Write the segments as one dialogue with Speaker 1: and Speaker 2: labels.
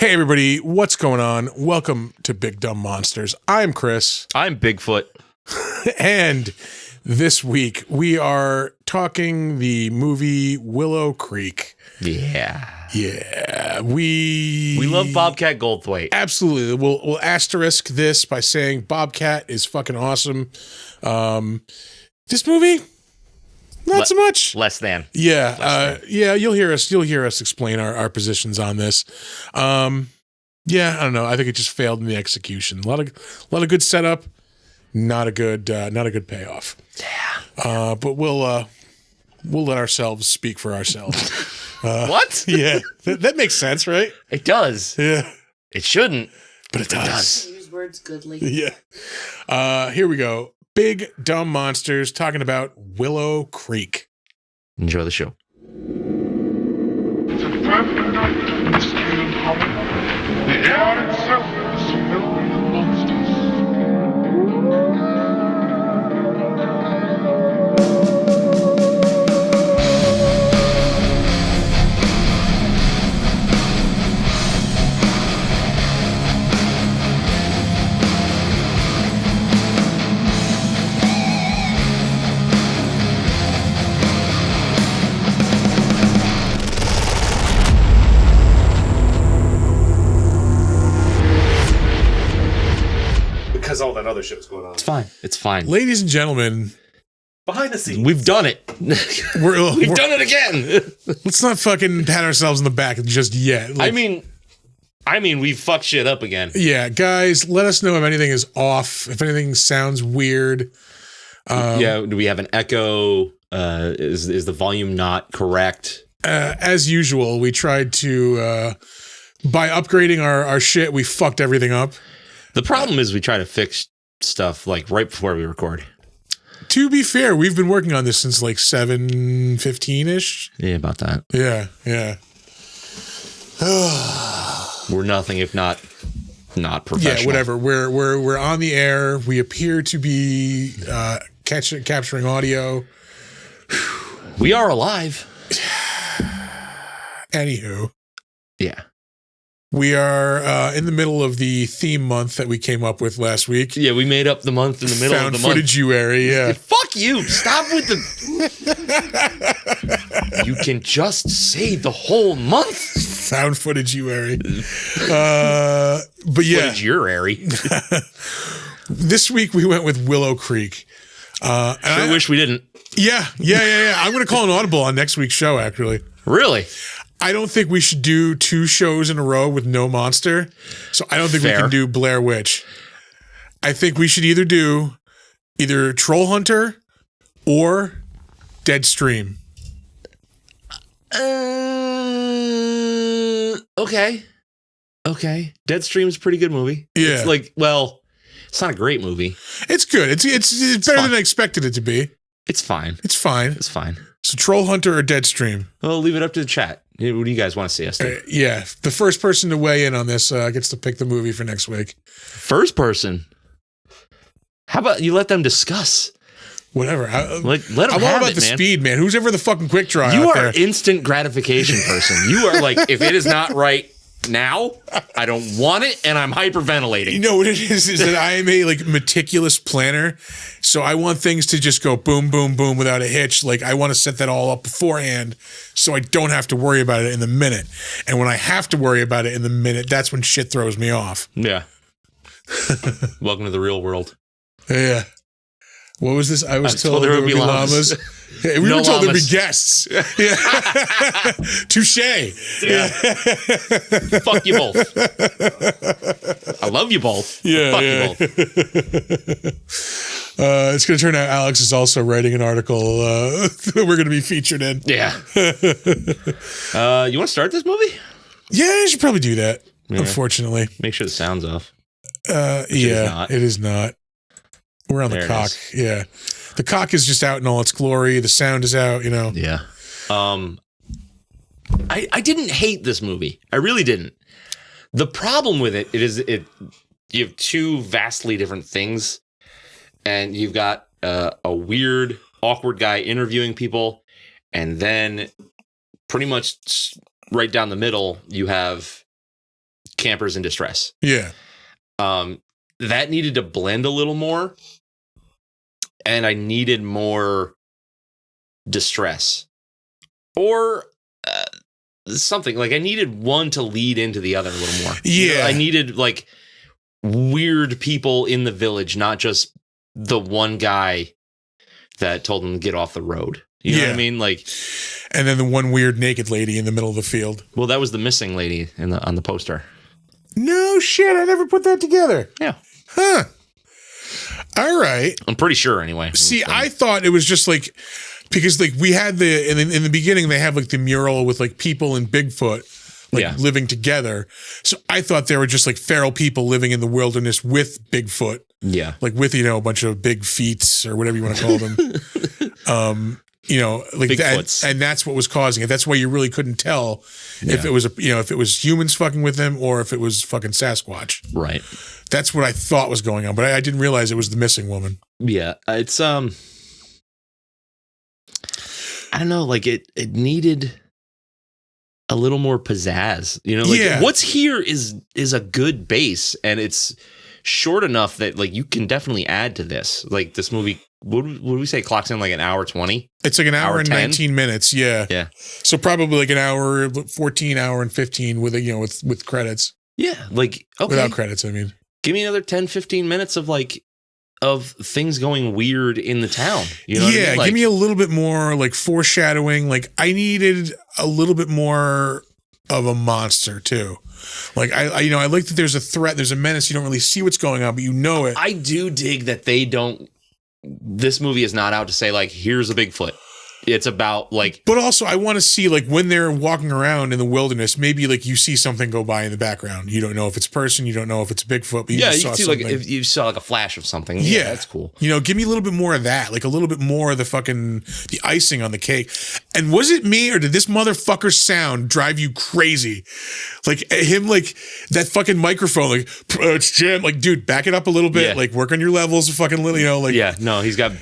Speaker 1: Hey everybody, what's going on? Welcome to Big Dumb Monsters. I'm Chris.
Speaker 2: I'm Bigfoot.
Speaker 1: And this week we are talking the movie Willow Creek. Yeah. We
Speaker 2: love Bobcat Goldthwait.
Speaker 1: Absolutely. We'll asterisk this by saying Bobcat is fucking awesome. This movie, not so much.
Speaker 2: Less than.
Speaker 1: Yeah. You'll hear us explain our positions on this. Yeah, I don't know. I think it just failed in the execution. A lot of good setup, not a good payoff.
Speaker 2: Yeah.
Speaker 1: But we'll let ourselves speak for ourselves.
Speaker 2: What?
Speaker 1: Yeah. That makes sense, right?
Speaker 2: It does.
Speaker 1: Yeah.
Speaker 2: It shouldn't,
Speaker 1: but it does.
Speaker 3: Use words goodly.
Speaker 1: Yeah. Here we go. Big Dumb Monsters talking about Willow Creek.
Speaker 2: Enjoy the show.
Speaker 4: It's a perfect night in the scale of horror. The air itself is filled with monsters.
Speaker 5: Because all that other shit was going on.
Speaker 2: It's fine.
Speaker 1: Ladies and gentlemen,
Speaker 5: Behind the scenes.
Speaker 2: We've done it. We've done it again.
Speaker 1: Let's not fucking pat ourselves in the back just yet.
Speaker 2: I mean, we fucked shit up again.
Speaker 1: Yeah, guys, let us know if anything is off, if anything sounds weird.
Speaker 2: Do we have an echo? Is the volume not correct?
Speaker 1: As usual, we tried to, by upgrading our shit, we fucked everything up.
Speaker 2: The problem is we try to fix stuff like right before we record.
Speaker 1: To be fair, we've been working on this since like 7:15-ish.
Speaker 2: Yeah, about that.
Speaker 1: Yeah.
Speaker 2: We're nothing if not professional.
Speaker 1: Yeah, whatever. We're on the air. We appear to be capturing audio.
Speaker 2: We are alive.
Speaker 1: Anywho.
Speaker 2: Yeah.
Speaker 1: We are in the middle of the theme month that we came up with last week.
Speaker 2: Yeah, we made up the month in the middle
Speaker 1: Found
Speaker 2: of the month.
Speaker 1: Footage-uary, yeah.
Speaker 2: Fuck you. Stop with the... You can just say the whole month.
Speaker 1: Found Footage-uary. But yeah.
Speaker 2: Footage-uary.
Speaker 1: This week we went with Willow Creek.
Speaker 2: I wish we didn't.
Speaker 1: Yeah. I'm going to call an audible on next week's show, actually.
Speaker 2: Really?
Speaker 1: I don't think we should do 2 shows in a row with no monster. So I don't think we can do Blair Witch. I think we should either do Troll Hunter or Deadstream.
Speaker 2: Okay. Deadstream's a pretty good movie.
Speaker 1: Yeah.
Speaker 2: It's it's not a great movie.
Speaker 1: It's good. It's better than I expected it to be.
Speaker 2: It's fine.
Speaker 1: It's fine. So Troll Hunter or Deadstream?
Speaker 2: Well, leave it up to the chat. What do you guys want to see us do?
Speaker 1: Yeah. The first person to weigh in on this gets to pick the movie for next week.
Speaker 2: First person? How about you let them discuss?
Speaker 1: Whatever.
Speaker 2: Let them
Speaker 1: I'm all
Speaker 2: have
Speaker 1: about
Speaker 2: it,
Speaker 1: the
Speaker 2: man.
Speaker 1: speed, man. Who's ever the fucking quick draw
Speaker 2: You
Speaker 1: out
Speaker 2: are
Speaker 1: there?
Speaker 2: instant gratification person. You are like, if it is not right now, I don't want it, and I'm hyperventilating.
Speaker 1: You know what it is that I am a meticulous planner. So I want things to just go boom, boom, boom without a hitch. Like I want to set that all up beforehand so I don't have to worry about it in the minute. And when I have to worry about it in the minute, that's when shit throws me off.
Speaker 2: Yeah. Welcome to the real world.
Speaker 1: Yeah. What was this? I was told there would be llamas. Hey, we
Speaker 2: No
Speaker 1: were told there'd be
Speaker 2: llamas.
Speaker 1: guests. Yeah. Touche.
Speaker 2: Yeah. Fuck you both. I love you both.
Speaker 1: Yeah.
Speaker 2: Fuck you both.
Speaker 1: It's going to turn out Alex is also writing an article that we're going to be featured in.
Speaker 2: Yeah. You want to start this movie?
Speaker 1: Yeah, I should probably do that.
Speaker 2: Yeah.
Speaker 1: Unfortunately.
Speaker 2: Make sure the sound's off.
Speaker 1: It is not. We're on
Speaker 2: There
Speaker 1: the
Speaker 2: it
Speaker 1: cock.
Speaker 2: is.
Speaker 1: Yeah. The cock is just out in all its glory. The sound is out,
Speaker 2: Yeah. I didn't hate this movie. I really didn't. The problem with it is you have 2 vastly different things, and you've got a weird, awkward guy interviewing people, and then pretty much right down the middle, you have campers in distress.
Speaker 1: Yeah.
Speaker 2: That needed to blend a little more, and I needed more distress or something. Like I needed one to lead into the other a little more.
Speaker 1: Yeah.
Speaker 2: I needed like weird people in the village, not just the one guy that told them to get off the road. You know what I mean? Like,
Speaker 1: and then the one weird naked lady in the middle of the field.
Speaker 2: well, that was the missing lady on the poster.
Speaker 1: No shit. I never put that together.
Speaker 2: Yeah.
Speaker 1: Huh. All right.
Speaker 2: I'm pretty sure anyway.
Speaker 1: See, I thought it was just like, because like we had in the beginning, they have like the mural with like people and Bigfoot like living together. So I thought they were just like feral people living in the wilderness with Bigfoot. Yeah. Like with, a bunch of big feets or whatever you want to call them. Like that, and that's what was causing it. That's why you really couldn't tell if it was if it was humans fucking with them or if it was fucking Sass-Squatch. Right. That's what I thought was going on, but I didn't realize it was the missing woman.
Speaker 2: Yeah, it's I don't know, like it needed a little more pizzazz. What's here is a good base, and it's short enough that like you can definitely add to this. Like this movie, what would we say clocks in like an hour 20?
Speaker 1: It's like an hour and
Speaker 2: 10?
Speaker 1: 19 minutes. Yeah. Yeah. So probably like an hour, 14 hour and 15 with with credits.
Speaker 2: Yeah. Like, okay.
Speaker 1: Without credits, I mean.
Speaker 2: Give me another 10, 15 minutes of things going weird in the town. You know what I mean? Like,
Speaker 1: give me a little bit more like foreshadowing. Like I needed a little bit more of a monster too. Like I like that there's a threat, there's a menace. You don't really see what's going on, but you know it.
Speaker 2: I do dig that this movie is not out to say like, here's a Bigfoot. It's about like,
Speaker 1: but also I want to see like when they're walking around in the wilderness, maybe like you see something go by in the background. You don't know if it's a person, you don't know if it's a Bigfoot, but you saw
Speaker 2: see
Speaker 1: something.
Speaker 2: Like if you saw like a flash of something.
Speaker 1: Yeah,
Speaker 2: that's cool.
Speaker 1: Give me a little bit more of that, like a little bit more of the icing on the cake. And was it me or did this motherfucker's sound drive you crazy? Like him, like that fucking microphone, like it's jammed. Like, dude, back it up a little bit.
Speaker 2: Yeah.
Speaker 1: Like work on your levels, fucking little, like.
Speaker 2: Yeah, no, he's got.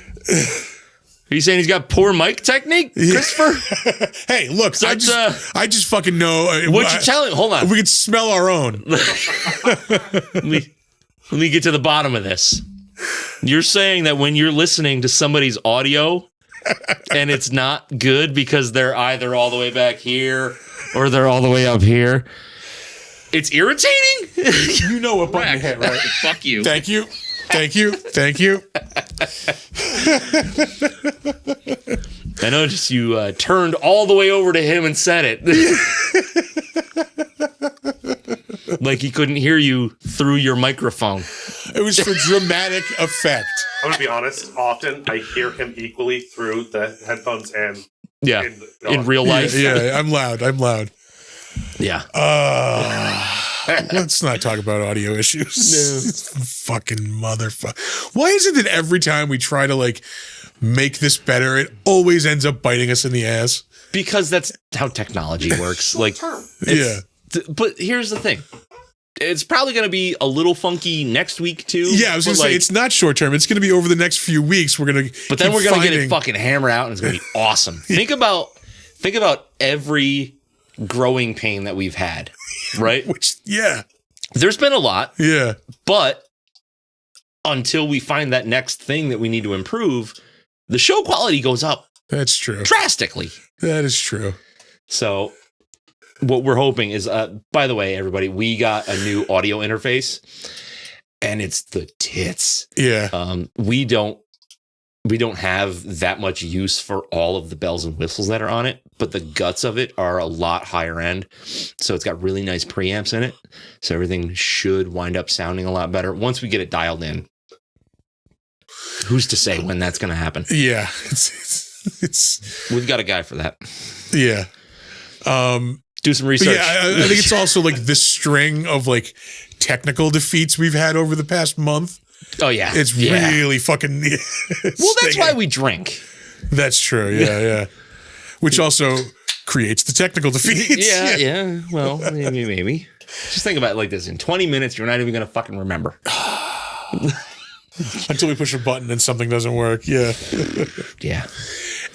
Speaker 2: Are you saying he's got poor mic technique, Christopher?
Speaker 1: Hey, look, I just fucking know.
Speaker 2: What you telling? Hold on.
Speaker 1: We can smell our own.
Speaker 2: let me get to the bottom of this. You're saying that when you're listening to somebody's audio and it's not good because they're either all the way back here or they're all the way up here, it's irritating?
Speaker 1: You know what button to hit, right?
Speaker 2: Fuck you.
Speaker 1: Thank you. Thank you. Thank you.
Speaker 2: I noticed you turned all the way over to him and said it. Like he couldn't hear you through your microphone.
Speaker 1: It was for dramatic effect.
Speaker 5: I'm going to be honest. Often I hear him equally through the headphones and
Speaker 2: in real life.
Speaker 1: Yeah, I'm loud.
Speaker 2: Yeah.
Speaker 1: Let's not talk about audio issues. No. Fucking motherfucker. Why is it that every time we try to like make this better, it always ends up biting us in the ass?
Speaker 2: Because that's how technology works. Like, but here's the thing. It's probably going to be a little funky next week too.
Speaker 1: Yeah, I was going to say it's not short term. It's going to be over the next few weeks. We're going to,
Speaker 2: but then we're going to get it fucking hammered out, and it's going to be awesome. Think about every growing pain that we've had, right? There's been a lot.
Speaker 1: Yeah.
Speaker 2: But until we find that next thing that we need to improve, the show quality goes up.
Speaker 1: That's true.
Speaker 2: Drastically.
Speaker 1: That is true.
Speaker 2: So what we're hoping is, by the way, everybody, we got a new audio interface and it's the tits.
Speaker 1: Yeah.
Speaker 2: We don't have that much use for all of the bells and whistles that are on it, but the guts of it are a lot higher end. So it's got really nice preamps in it. So everything should wind up sounding a lot better once we get it dialed in. Who's to say when that's going to happen?
Speaker 1: Yeah. It's
Speaker 2: we've got a guy for that.
Speaker 1: Yeah.
Speaker 2: Do some research.
Speaker 1: Yeah, I think it's also like this string of like technical defeats we've had over the past month.
Speaker 2: Oh yeah,
Speaker 1: it's really fucking.
Speaker 2: Well, that's why we drink.
Speaker 1: That's true. Yeah. Which also creates the technical defeats.
Speaker 2: Yeah. Well, maybe. Just think about it like this: in 20 minutes, you're not even gonna fucking remember.
Speaker 1: Until we push a button and something doesn't work. Yeah.
Speaker 2: Yeah.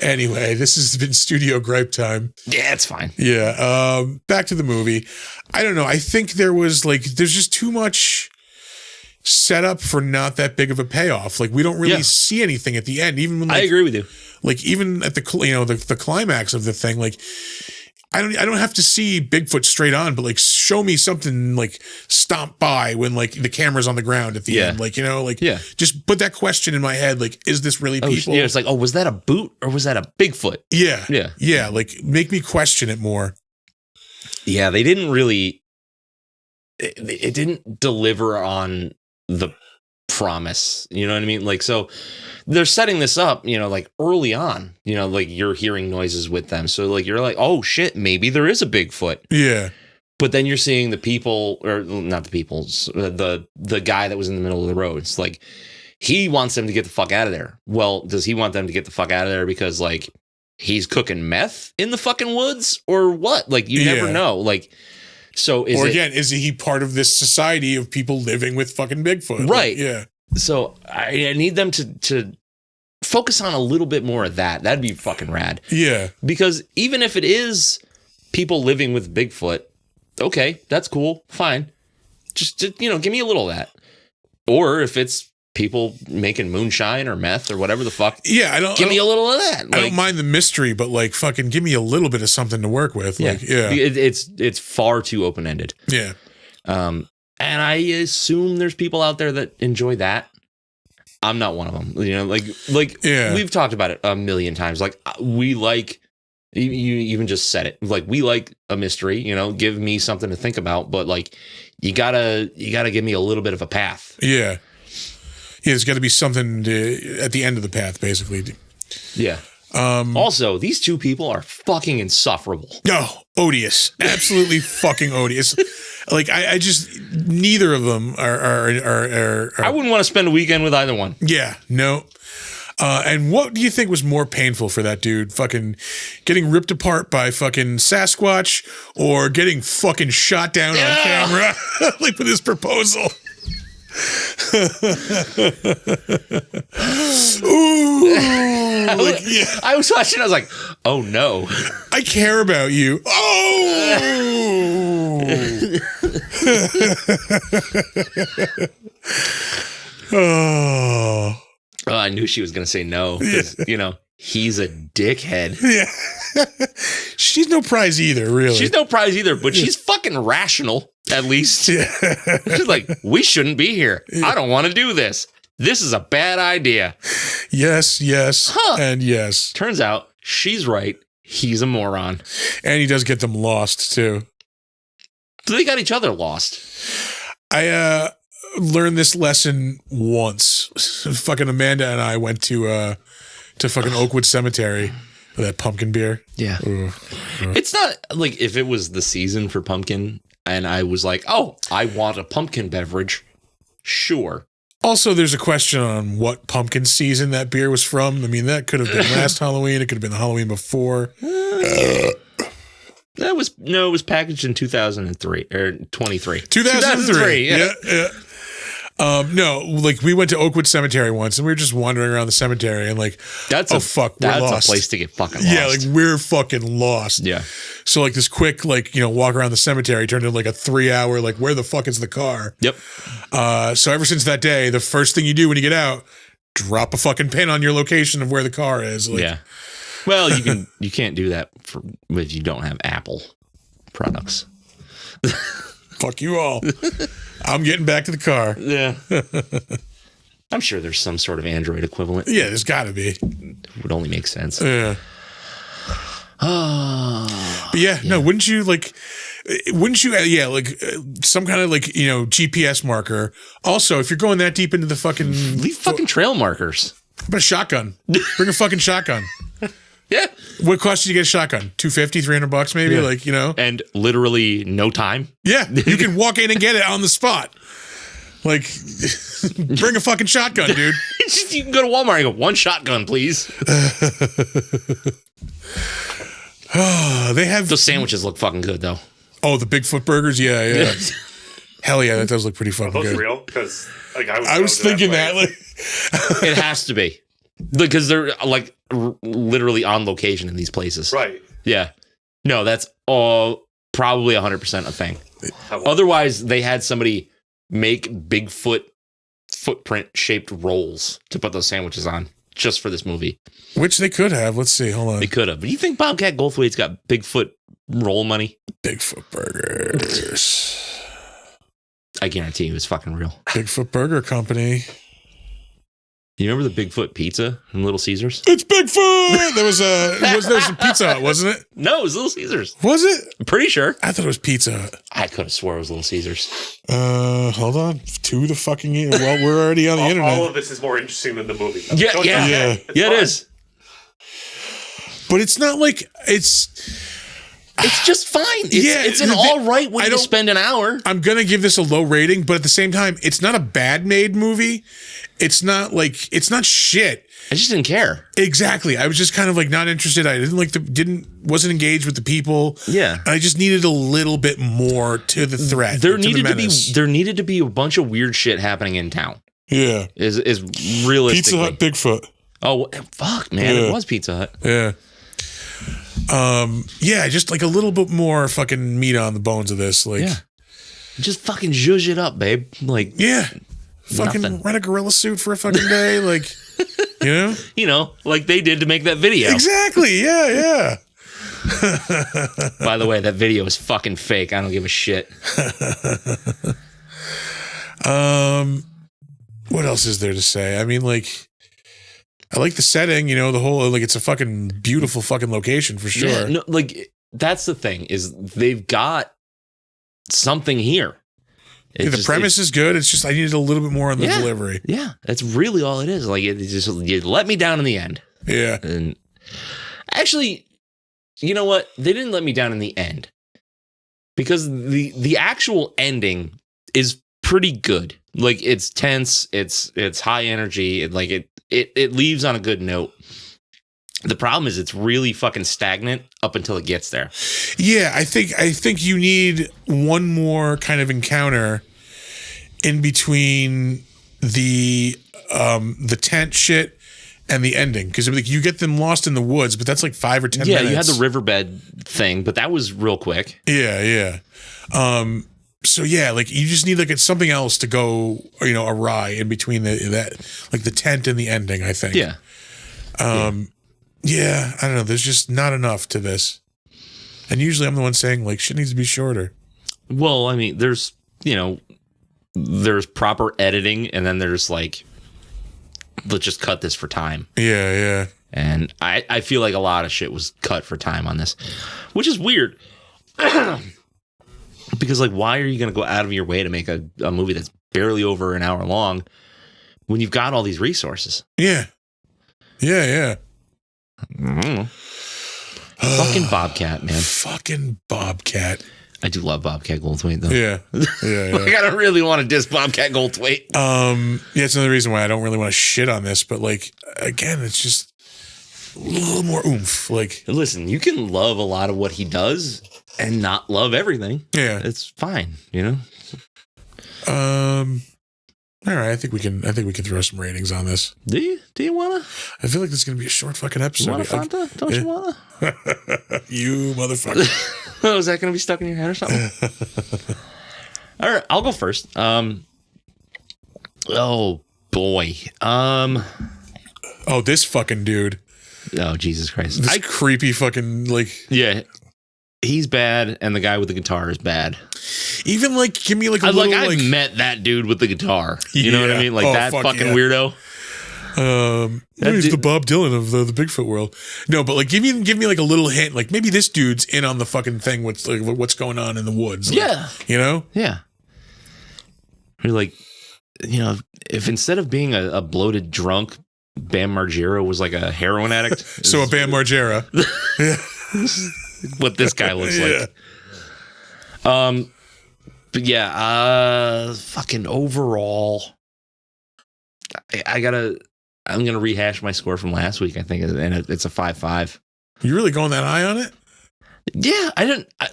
Speaker 1: Anyway, this has been Studio Gripe time.
Speaker 2: Yeah, it's fine.
Speaker 1: Yeah. Back to the movie. I don't know. I think there's just too much setup for not that big of a payoff. Like, we don't really see anything at the end. Even when,
Speaker 2: I agree with you.
Speaker 1: Like, even at the climax of the thing, like, I don't have to see Bigfoot straight on, but like, show me something like stomp by when like the camera's on the ground at the end. Like, just put that question in my head. Like, is this really people?
Speaker 2: Yeah, it's like, was that a boot or was that a Bigfoot?
Speaker 1: Yeah.
Speaker 2: Yeah.
Speaker 1: Yeah. Like, make me question it more.
Speaker 2: Yeah, they didn't really, it didn't deliver on the promise. You know what I mean? Like, so they're setting this up, like early on, like you're hearing noises with them. So like, you're like, oh shit, maybe there is a Bigfoot.
Speaker 1: Yeah.
Speaker 2: But then you're seeing the people, or not the people, the guy that was in the middle of the road. It's like, he wants them to get the fuck out of there. Well, does he want them to get the fuck out of there because like he's cooking meth in the fucking woods or what? Like, you never know. Like, so is
Speaker 1: he part of this society of people living with fucking Bigfoot?
Speaker 2: Right.
Speaker 1: Like, yeah.
Speaker 2: So I need them to focus on a little bit more of that. That'd be fucking rad.
Speaker 1: Yeah.
Speaker 2: Because even if it is people living with Bigfoot, okay, that's cool. Fine. Just give me a little of that. Or if it's people making moonshine or meth or whatever the fuck.
Speaker 1: Yeah,
Speaker 2: give me a little of that.
Speaker 1: I don't mind the mystery, but like fucking give me a little bit of something to work with.
Speaker 2: Yeah.
Speaker 1: Like, yeah.
Speaker 2: It's far too open-ended.
Speaker 1: Yeah.
Speaker 2: And I assume there's people out there that enjoy that. I'm not one of them. We've talked about it a million times. Like, we like, you even just said it. Like, we like a mystery, give me something to think about, but like, you gotta give me a little bit of a path.
Speaker 1: Yeah. Yeah, there's got to be something at the end of the path, basically. Yeah.
Speaker 2: Also, these two people are fucking insufferable.
Speaker 1: No, odious. Absolutely fucking odious. Like, I just, neither of them are
Speaker 2: I wouldn't want to spend a weekend with either one.
Speaker 1: Yeah, no. And what do you think was more painful for that dude? Fucking getting ripped apart by fucking Sass-Squatch or getting fucking shot down on camera? Like, with his proposal. Ooh,
Speaker 2: I was watching. I was like, "Oh no,
Speaker 1: I care about you." Oh,
Speaker 2: I knew she was going to say no. He's a dickhead.
Speaker 1: Yeah, she's no prize either. Really,
Speaker 2: she's no prize either. But she's fucking rational. At least. Yeah. She's like, we shouldn't be here. Yeah. I don't want to do this. This is a bad idea.
Speaker 1: Yes, and yes.
Speaker 2: Turns out she's right. He's a moron.
Speaker 1: And he does get them lost, too.
Speaker 2: So they got each other lost.
Speaker 1: I learned this lesson once. Fucking Amanda and I went to fucking Oakwood Cemetery for that pumpkin beer.
Speaker 2: Yeah. It's not like if it was the season for pumpkin and I was like, oh, I want a pumpkin beverage. Sure.
Speaker 1: Also, there's a question on what pumpkin season that beer was from. I mean, that could have been last Halloween. It could have been the Halloween before.
Speaker 2: It was packaged in 2003 or 23.
Speaker 1: 2003. Yeah. No, like we went to Oakwood Cemetery once and we were just wandering around the cemetery and like, we're lost.
Speaker 2: That's a place to get fucking lost.
Speaker 1: Yeah, like we're fucking lost.
Speaker 2: Yeah.
Speaker 1: So like this quick, walk around the cemetery turned into like a 3-hour, like where the fuck is the car?
Speaker 2: Yep.
Speaker 1: So ever since that day, the first thing you do when you get out, drop a fucking pin on your location of where the car is. Like,
Speaker 2: yeah. Well, you can't do that if you don't have Apple products.
Speaker 1: Fuck you all. I'm getting back to the car.
Speaker 2: Yeah. I'm sure there's some sort of Android equivalent.
Speaker 1: Yeah, there's got to be.
Speaker 2: Would only make sense.
Speaker 1: Yeah. But yeah, no, wouldn't you some kind of GPS marker. Also, if you're going that deep into the fucking
Speaker 2: leave fucking trail markers.
Speaker 1: But a shotgun. Bring a fucking shotgun.
Speaker 2: Yeah.
Speaker 1: What cost did you get a shotgun? $250, $300 maybe?
Speaker 2: Yeah. And literally no time.
Speaker 1: Yeah. You can walk in and get it on the spot. Like, bring a fucking shotgun, dude.
Speaker 2: You can go to Walmart and go, one shotgun, please.
Speaker 1: They have
Speaker 2: those sandwiches look fucking good though.
Speaker 1: Oh, the Bigfoot burgers? Yeah. Hell yeah, that does look pretty fucking good.
Speaker 5: Are those real? Because
Speaker 1: I was thinking that.
Speaker 2: It has to be. Because they're like literally on location in these places.
Speaker 5: Right.
Speaker 2: Yeah. No, that's all probably 100% a thing. Otherwise, they had somebody make Bigfoot footprint shaped rolls to put those sandwiches on just for this movie.
Speaker 1: Which they could have. Let's see. Hold on.
Speaker 2: They could have. But do you think Bobcat Goldthwait's got Bigfoot roll money?
Speaker 1: Bigfoot burgers.
Speaker 2: I guarantee you it's fucking real.
Speaker 1: Bigfoot Burger Company.
Speaker 2: You remember the Bigfoot pizza in Little Caesars?
Speaker 1: It's Bigfoot. There was a Pizza Hut, wasn't it?
Speaker 2: No, it was Little Caesars.
Speaker 1: Was it?
Speaker 2: I'm pretty sure.
Speaker 1: I thought it was Pizza Hut.
Speaker 2: I could have swore it was Little Caesars.
Speaker 1: Hold on. To the fucking... Well, we're already on the internet.
Speaker 5: All of this is more interesting than the movie.
Speaker 2: Yeah,
Speaker 5: Don't
Speaker 2: yeah.
Speaker 5: you think?
Speaker 2: Yeah,
Speaker 5: It's
Speaker 2: it
Speaker 5: fun.
Speaker 2: is.
Speaker 1: But it's not like... It's
Speaker 2: just fine. It's an all right way to spend an hour.
Speaker 1: I'm going to give this a low rating, but at the same time, it's not a bad made movie. It's not shit.
Speaker 2: I just didn't care.
Speaker 1: Exactly. I was just kind of like not interested. I wasn't engaged with the people.
Speaker 2: Yeah.
Speaker 1: I just needed a little bit more to the threat.
Speaker 2: There needed to be a bunch of weird shit happening in town.
Speaker 1: Yeah.
Speaker 2: Is realistically.
Speaker 1: Pizza Hut Bigfoot.
Speaker 2: Oh, fuck, man.
Speaker 1: Yeah.
Speaker 2: It was Pizza Hut.
Speaker 1: Yeah. Yeah, just like a little bit more fucking meat on the bones of this. Like,
Speaker 2: Yeah. Just fucking zhuzh it up, babe. Like,
Speaker 1: yeah. Fucking
Speaker 2: Nothing.
Speaker 1: rent a gorilla suit for a fucking day. Like, you know?
Speaker 2: like they did to make that video.
Speaker 1: Exactly. Yeah, yeah.
Speaker 2: By the way, that video is fucking fake. I don't give a shit.
Speaker 1: What else is there to say? I mean, like, I like the setting, the whole, like, it's a fucking beautiful fucking location for sure.
Speaker 2: Yeah, no, like, that's the thing, is they've got something here.
Speaker 1: Yeah, the premise is good. It's just I needed a little bit more on the delivery.
Speaker 2: Yeah, that's really all it is. Like, it just, you let me down in the end.
Speaker 1: Yeah.
Speaker 2: And actually, you know what? They didn't let me down in the end. Because the actual ending is pretty good. Like, it's tense, it's high energy, it leaves on a good note. The problem is it's really fucking stagnant up until it gets there.
Speaker 1: Yeah, I think you need one more kind of encounter in between the tent shit and the ending, because like you get them lost in the woods, but that's like 5 or 10 minutes.
Speaker 2: Yeah, you had the riverbed thing, but that was real quick.
Speaker 1: Yeah, yeah. So yeah, like you just need like it's something else to go, awry in between the tent and the ending, I think.
Speaker 2: Yeah.
Speaker 1: Yeah, I don't know. There's just not enough to this. And usually I'm the one saying like shit needs to be shorter.
Speaker 2: Well, I mean, there's proper editing, and then there's like, let's just cut this for time.
Speaker 1: Yeah, yeah.
Speaker 2: And I feel like a lot of shit was cut for time on this, which is weird. Because like, why are you going to go out of your way to make a movie that's barely over an hour long when you've got all these resources?
Speaker 1: Yeah. Yeah, yeah.
Speaker 2: Fucking Bobcat, man.
Speaker 1: Fucking Bobcat.
Speaker 2: I do love Bobcat Goldthwait, though.
Speaker 1: Yeah. Yeah, yeah.
Speaker 2: Like, I don't really want to diss Bobcat Goldthwait.
Speaker 1: Yeah, it's another reason why I don't really want to shit on this, but like, again, it's just a little more oomph. Like,
Speaker 2: listen, you can love a lot of what he does and not love everything.
Speaker 1: Yeah.
Speaker 2: It's fine,
Speaker 1: All right, I think we can throw some ratings on this.
Speaker 2: Do you wanna?
Speaker 1: I feel like this is gonna be a short fucking episode.
Speaker 2: You want a Fanta? Don't you wanna?
Speaker 1: You motherfucker.
Speaker 2: Oh, is that gonna be stuck in your head or something? All right, I'll go first. Oh boy.
Speaker 1: Oh, this fucking dude.
Speaker 2: Oh, Jesus Christ.
Speaker 1: This creepy fucking like.
Speaker 2: Yeah. He's bad, and the guy with the guitar is bad.
Speaker 1: Even like, give me like a little
Speaker 2: I've met that dude with the guitar. You know what I mean? Like that fucking
Speaker 1: yeah.
Speaker 2: weirdo.
Speaker 1: He's the Bob Dylan of the Bigfoot world. No, but like give me like a little hint. Like maybe this dude's in on the fucking thing. What's going on in the woods? Like,
Speaker 2: Yeah. Yeah. You're like, if instead of being a bloated drunk, Bam Margera was like a heroin addict.
Speaker 1: So a Bam Margera. Yeah.
Speaker 2: What this guy looks like. But yeah, fucking overall, I'm gonna rehash my score from last week, I think, and it's a 5.5.
Speaker 1: You really going that high on it?
Speaker 2: Yeah,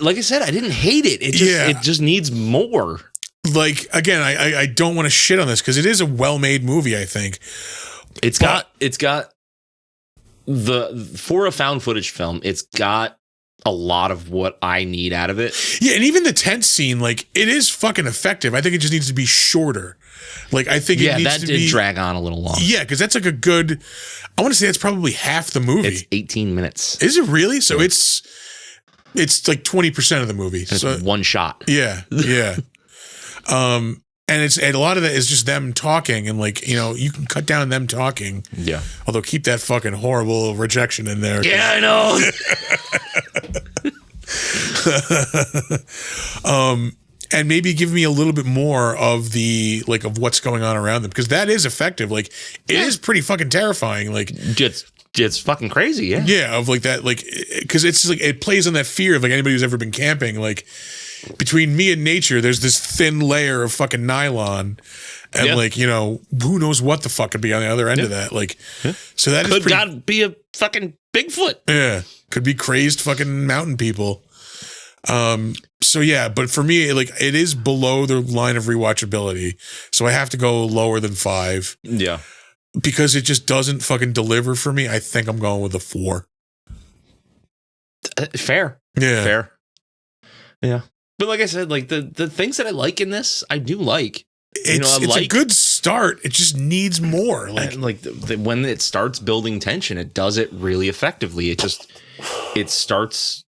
Speaker 2: like I said, I didn't hate it. It just needs more.
Speaker 1: Like, again, I don't want to shit on this because it is a well-made movie, I think.
Speaker 2: It's got for a found footage film, it's got a lot of what I need out of it.
Speaker 1: Yeah, and even the tent scene, like, it is fucking effective. I think it just needs to be shorter. Like, I think it needs to be...
Speaker 2: that did drag on a little long.
Speaker 1: Yeah, because that's like a good... I want to say that's probably half the movie.
Speaker 2: It's 18 minutes.
Speaker 1: Is it really? So it's like 20% of the movie.
Speaker 2: And
Speaker 1: so
Speaker 2: it's one shot.
Speaker 1: Yeah, yeah. And a lot of that is just them talking, and like, you know, you can cut down them talking.
Speaker 2: Yeah.
Speaker 1: Although keep that fucking horrible rejection in there.
Speaker 2: Yeah, I know.
Speaker 1: And maybe give me a little bit more of the like of what's going on around them, because that is effective. Like, it is pretty fucking terrifying. Like,
Speaker 2: it's fucking crazy. Yeah.
Speaker 1: Yeah, of like that, like, because it's like it plays on that fear of like anybody who's ever been camping, like. Between me and nature, there's this thin layer of fucking nylon, and like, you know, who knows what the fuck could be on the other end of that. Like, so that
Speaker 2: could God be a fucking Bigfoot?
Speaker 1: Yeah, could be crazed fucking mountain people. So yeah, but for me, like, it is below the line of rewatchability, so I have to go lower than 5.
Speaker 2: Yeah,
Speaker 1: because it just doesn't fucking deliver for me. I think I'm going with a 4.
Speaker 2: Fair.
Speaker 1: Yeah.
Speaker 2: Fair. Yeah. But like I said, like the things that I like in this, I do like.
Speaker 1: It's a good start. It just needs more. Like
Speaker 2: when it starts building tension, it does it really effectively. It starts.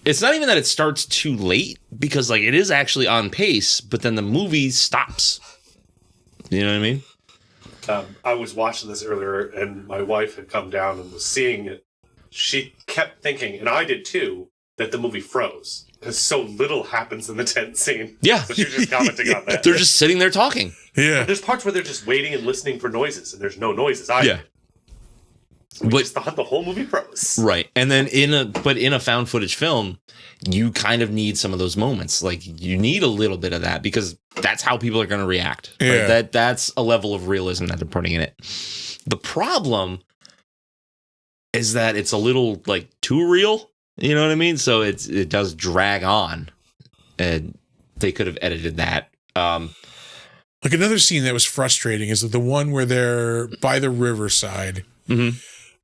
Speaker 2: It's not even that it starts too late, because like it is actually on pace, but then the movie stops. You know what I mean?
Speaker 5: I was watching this earlier, and my wife had come down and was seeing it. She kept thinking, and I did too, that the movie froze. Because so little happens in the tent scene.
Speaker 2: Yeah.
Speaker 5: So she was just commenting on that.
Speaker 2: They're just sitting there talking.
Speaker 1: Yeah.
Speaker 5: But there's parts where they're just waiting and listening for noises, and there's no noises either.
Speaker 2: Yeah.
Speaker 5: So we just thought the whole movie froze.
Speaker 2: Right. And then in a found footage film, you kind of need some of those moments. Like, you need a little bit of that, because that's how people are going to react.
Speaker 1: Yeah.
Speaker 2: Right? That's a level of realism that they're putting in it. The problem is that it's a little like too real. You know what I mean? So it does drag on, and they could have edited that.
Speaker 1: Like, another scene that was frustrating is the one where they're by the riverside.
Speaker 2: Mm-hmm.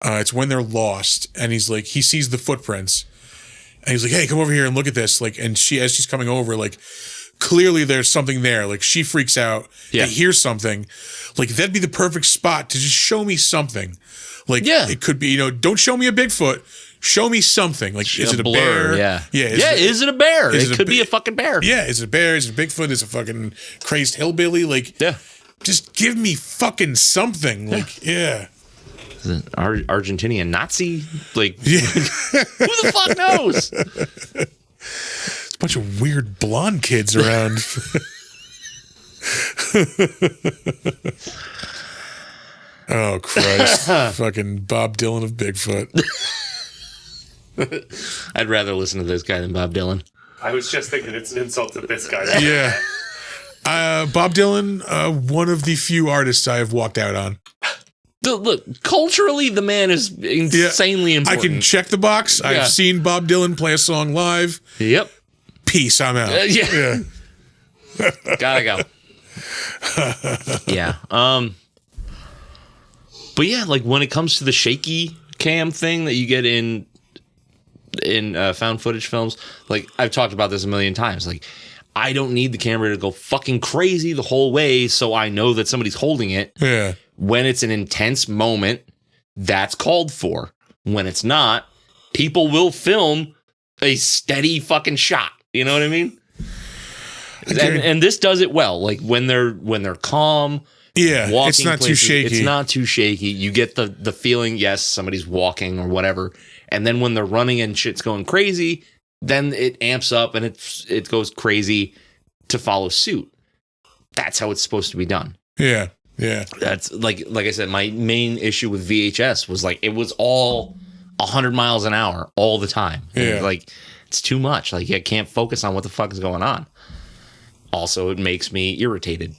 Speaker 1: It's when they're lost, and he sees the footprints, and he's like, "Hey, come over here and look at this." Like, and as she's coming over, like, clearly there's something there. Like, she freaks out.
Speaker 2: Yeah.
Speaker 1: They hear something. Like, that'd be the perfect spot to just show me something. Like,
Speaker 2: yeah.
Speaker 1: It could be, you know, don't show me a Bigfoot. Show me something. Like, is it a bear?
Speaker 2: Yeah.
Speaker 1: Yeah.
Speaker 2: Is it a bear? It could be a fucking bear.
Speaker 1: Yeah. Is it a bear? Is it a Bigfoot? Is it a fucking crazed hillbilly? Like,
Speaker 2: yeah.
Speaker 1: Just give me fucking something. Like, yeah.
Speaker 2: Is it Argentinian Nazi? Like,
Speaker 1: yeah.
Speaker 2: Who the fuck knows?
Speaker 1: It's a bunch of weird blonde kids around. Oh, Christ. Fucking Bob Dylan of Bigfoot.
Speaker 2: I'd rather listen to this guy than Bob Dylan.
Speaker 5: I was just thinking it's an insult to this guy.
Speaker 1: Yeah. Bob Dylan, one of the few artists I have walked out on.
Speaker 2: Look, culturally, the man is insanely important.
Speaker 1: I can check the box. Yeah. I've seen Bob Dylan play a song live.
Speaker 2: Yep.
Speaker 1: Peace. I'm out.
Speaker 2: Yeah. Gotta go. Yeah. But yeah, like when it comes to the shaky cam thing that you get in found footage films, like I've talked about this a million times. Like, I don't need the camera to go fucking crazy the whole way so I know that somebody's holding it.
Speaker 1: Yeah.
Speaker 2: When it's an intense moment, that's called for. When it's not, people will film a steady fucking shot. You know what I mean? And this does it well. Like when they're calm.
Speaker 1: Yeah, it's not too shaky.
Speaker 2: It's not too shaky. You get the feeling, yes, somebody's walking or whatever. And then when they're running and shit's going crazy, then it amps up and it goes crazy to follow suit. That's how it's supposed to be done.
Speaker 1: Yeah, yeah.
Speaker 2: That's like I said, my main issue with VHS was like it was all 100 miles an hour all the time.
Speaker 1: Yeah.
Speaker 2: Like it's too much. Like I can't focus on what the fuck is going on. Also, it makes me irritated.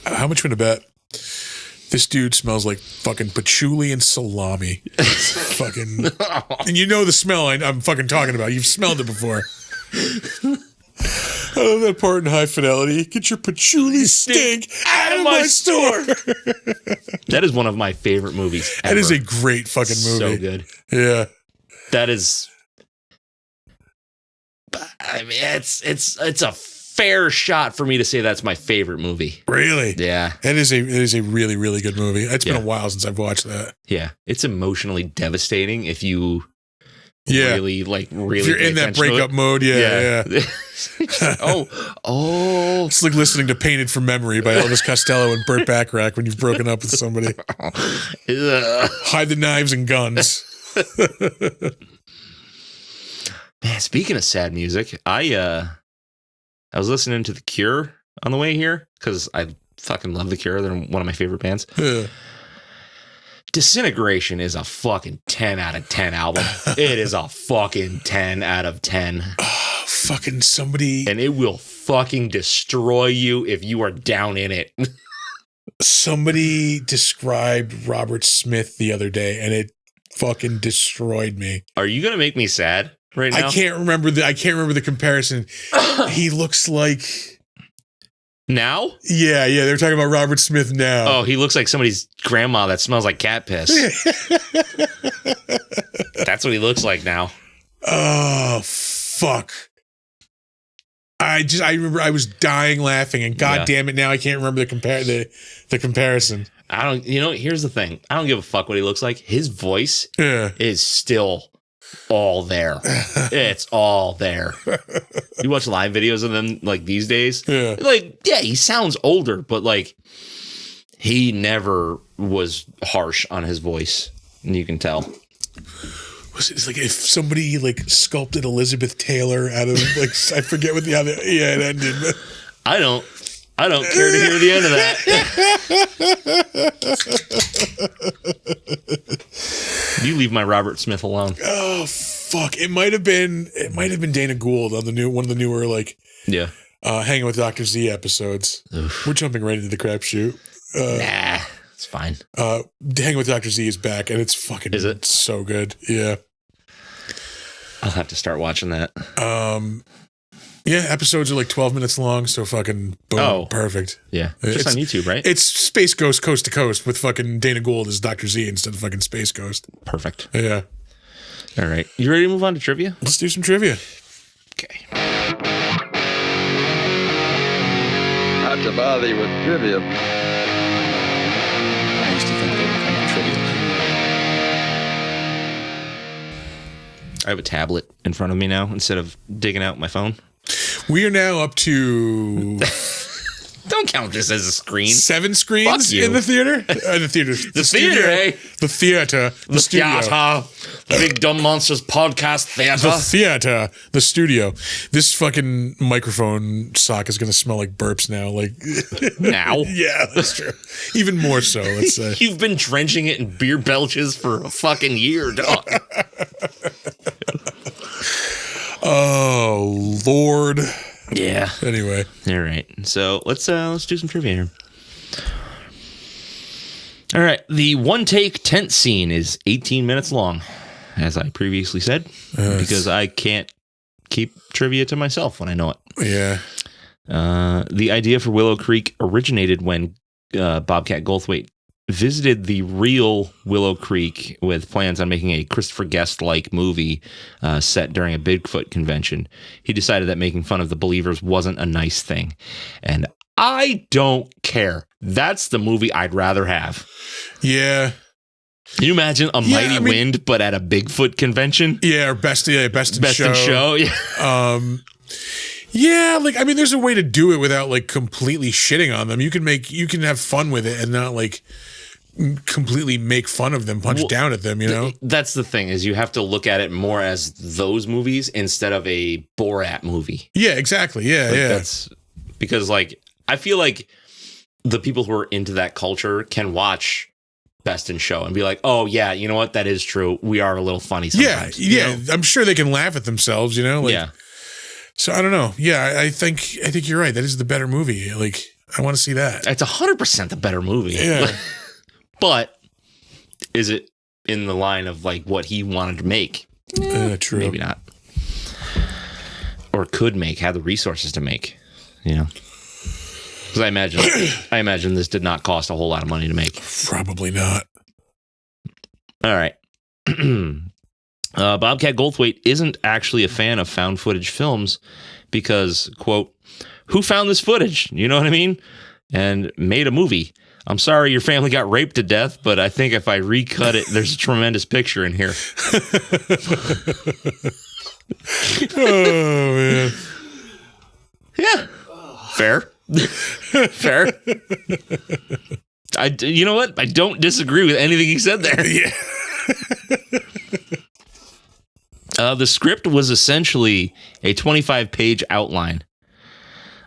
Speaker 1: How much would I bet? This dude smells like fucking patchouli and salami. Fucking, and you know the smell I'm fucking talking about. You've smelled it before. I love that part in High Fidelity. Get your patchouli stink out of my store.
Speaker 2: That is one of my favorite movies ever.
Speaker 1: That is a great fucking movie.
Speaker 2: So good.
Speaker 1: Yeah.
Speaker 2: That is. I mean, it's a fair shot for me to say that's my favorite movie.
Speaker 1: Really?
Speaker 2: Yeah.
Speaker 1: It is a really, really good movie. It's been a while since I've watched that.
Speaker 2: Yeah. It's emotionally devastating if you
Speaker 1: really if you're in that breakup mode. Yeah.
Speaker 2: Oh.
Speaker 1: It's like listening to Painted from Memory by Elvis Costello and Burt Bacharach when you've broken up with somebody. Hide the knives and guns.
Speaker 2: Man, speaking of sad music, I was listening to The Cure on the way here because I fucking love The Cure. They're one of my favorite bands. Disintegration is a fucking 10 out of 10 album. It is a fucking 10 out of 10.
Speaker 1: Oh, fucking somebody.
Speaker 2: And it will fucking destroy you if you are down in it.
Speaker 1: Somebody described Robert Smith the other day and it fucking destroyed me.
Speaker 2: Are you going to make me sad right now?
Speaker 1: I can't remember the comparison. He looks like...
Speaker 2: Now?
Speaker 1: Yeah, they're talking about Robert Smith now.
Speaker 2: Oh, he looks like somebody's grandma that smells like cat piss. That's what he looks like now.
Speaker 1: Oh, fuck. I remember I was dying laughing, and damn it, now I can't remember the comparison.
Speaker 2: I don't, here's the thing. I don't give a fuck what he looks like. His voice is still all there. It's all there. You watch live videos of them like these days. He sounds older, but like he never was harsh on his voice. And you can tell.
Speaker 1: It's like if somebody like sculpted Elizabeth Taylor out of like I forget what the other it ended. But.
Speaker 2: I don't care to hear the end of that. You leave my Robert Smith alone.
Speaker 1: Oh fuck! It might have been Dana Gould on one of the newer Hanging with Dr. Z episodes. Oof. We're jumping right into the crapshoot.
Speaker 2: Nah, it's fine.
Speaker 1: Hanging with Dr. Z is back, and it's fucking so good. Yeah,
Speaker 2: I'll have to start watching that.
Speaker 1: Yeah, episodes are like 12 minutes long, so fucking boom, perfect.
Speaker 2: Yeah, just on YouTube, right?
Speaker 1: It's Space Ghost Coast to Coast with fucking Dana Gould as Dr. Z instead of fucking Space Ghost.
Speaker 2: Perfect.
Speaker 1: Yeah.
Speaker 2: All right, you ready to move on to trivia?
Speaker 1: Let's do some trivia.
Speaker 2: Okay.
Speaker 3: Not to bother you with trivia.
Speaker 2: I used to think they were kind of trivia. I have a tablet in front of me now instead of digging out my phone.
Speaker 1: We are now up to...
Speaker 2: Don't count this as a screen.
Speaker 1: 7 screens in the theater? The theater.
Speaker 2: The theater, eh?
Speaker 1: The theater. The studio.
Speaker 2: Theater. The Big Dumb Monsters podcast theater.
Speaker 1: The theater. The studio. This fucking microphone sock is going to smell like burps now. Like
Speaker 2: now?
Speaker 1: Yeah, that's true. Even more so, let's say.
Speaker 2: You've been drenching it in beer belches for a fucking year, dog.
Speaker 1: Oh, Lord.
Speaker 2: Yeah.
Speaker 1: Anyway.
Speaker 2: All right. So let's do some trivia here. All right. The one take tent scene is 18 minutes long, as I previously said, because I can't keep trivia to myself when I know it.
Speaker 1: Yeah.
Speaker 2: The idea for Willow Creek originated when Bobcat Goldthwait visited the real Willow Creek with plans on making a Christopher Guest-like movie set during a Bigfoot convention. He decided that making fun of the believers wasn't a nice thing. And I don't care. That's the movie I'd rather have.
Speaker 1: Yeah.
Speaker 2: Can you imagine a Mighty Wind, but at a Bigfoot convention?
Speaker 1: Yeah, or Best in Show.
Speaker 2: Yeah.
Speaker 1: Yeah, like, I mean, there's a way to do it without, like, completely shitting on them. You can have fun with it and not, like, completely make fun of them, punch down at them, you know?
Speaker 2: That's the thing, is you have to look at it more as those movies instead of a Borat movie.
Speaker 1: Yeah, exactly. Yeah,
Speaker 2: like that's because, like, I feel like the people who are into that culture can watch Best in Show and be like, oh, yeah, you know what? That is true. We are a little funny sometimes.
Speaker 1: Yeah, you know? I'm sure they can laugh at themselves, you know? Like,
Speaker 2: yeah.
Speaker 1: So I don't know. Yeah, I think you're right. That is the better movie. Like, I want to see that.
Speaker 2: It's 100% the better movie.
Speaker 1: Yeah.
Speaker 2: But is it in the line of like what he wanted to make?
Speaker 1: True.
Speaker 2: Maybe not. or could make, had the resources to make, you know. Because I imagine this did not cost a whole lot of money to make.
Speaker 1: Probably not.
Speaker 2: All right. Bobcat Goldthwait isn't actually a fan of found footage films because, quote, who found this footage? You know what I mean? And made a movie. I'm sorry your family got raped to death, but I think if I recut it, there's a tremendous picture in here.
Speaker 1: Oh, man.
Speaker 2: Yeah. Fair. Fair. You know what? I don't disagree with anything he said there.
Speaker 1: Yeah.
Speaker 2: The script was essentially a 25-page outline.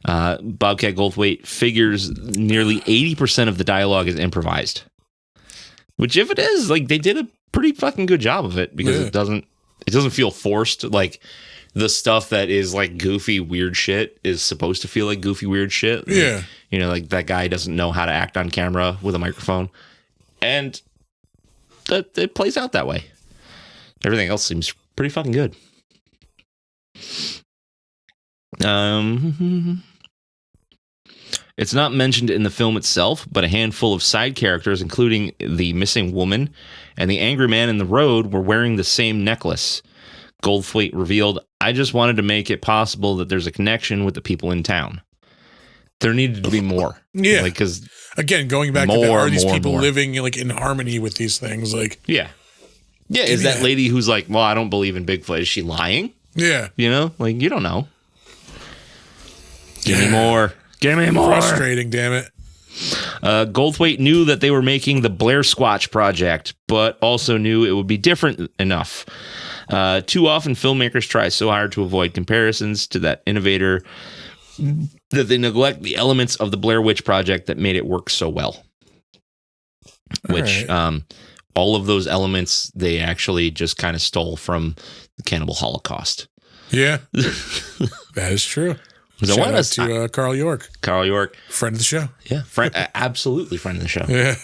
Speaker 2: Bobcat Goldthwait figures nearly 80% of the dialogue is improvised. Which, if it is, like, they did a pretty fucking good job of it because it doesn't feel forced. Like, the stuff that is like goofy, weird shit is supposed to feel like goofy, weird shit.
Speaker 1: Yeah.
Speaker 2: Like, you know, like that guy doesn't know how to act on camera with a microphone. And that it plays out that way. Everything else seems pretty fucking good. It's not mentioned in the film itself, but a handful of side characters, including the missing woman and the angry man in the road, were wearing the same necklace. Goldthwait revealed, I just wanted to make it possible that there's a connection with the people in town. There needed to be more.
Speaker 1: Yeah.
Speaker 2: Like, because
Speaker 1: again, going back to that, are these people living like in harmony with these things? Like,
Speaker 2: yeah. Is that lady who's like, well, I don't believe in Bigfoot, is she lying?
Speaker 1: Yeah.
Speaker 2: You know, like, you don't know. Give me more. Give me more.
Speaker 1: Frustrating, damn it.
Speaker 2: Goldthwait knew that they were making the Sass-Squatch project, but also knew it would be different enough. Too often, filmmakers try so hard to avoid comparisons to that innovator that they neglect the elements of the Blair Witch Project that made it work so well. All of those elements, they actually just kind of stole from the Cannibal Holocaust.
Speaker 1: Yeah, that is true. Shout out to Carl York.
Speaker 2: Carl York.
Speaker 1: Friend of the show.
Speaker 2: Yeah, absolutely friend of the show.
Speaker 1: Yeah.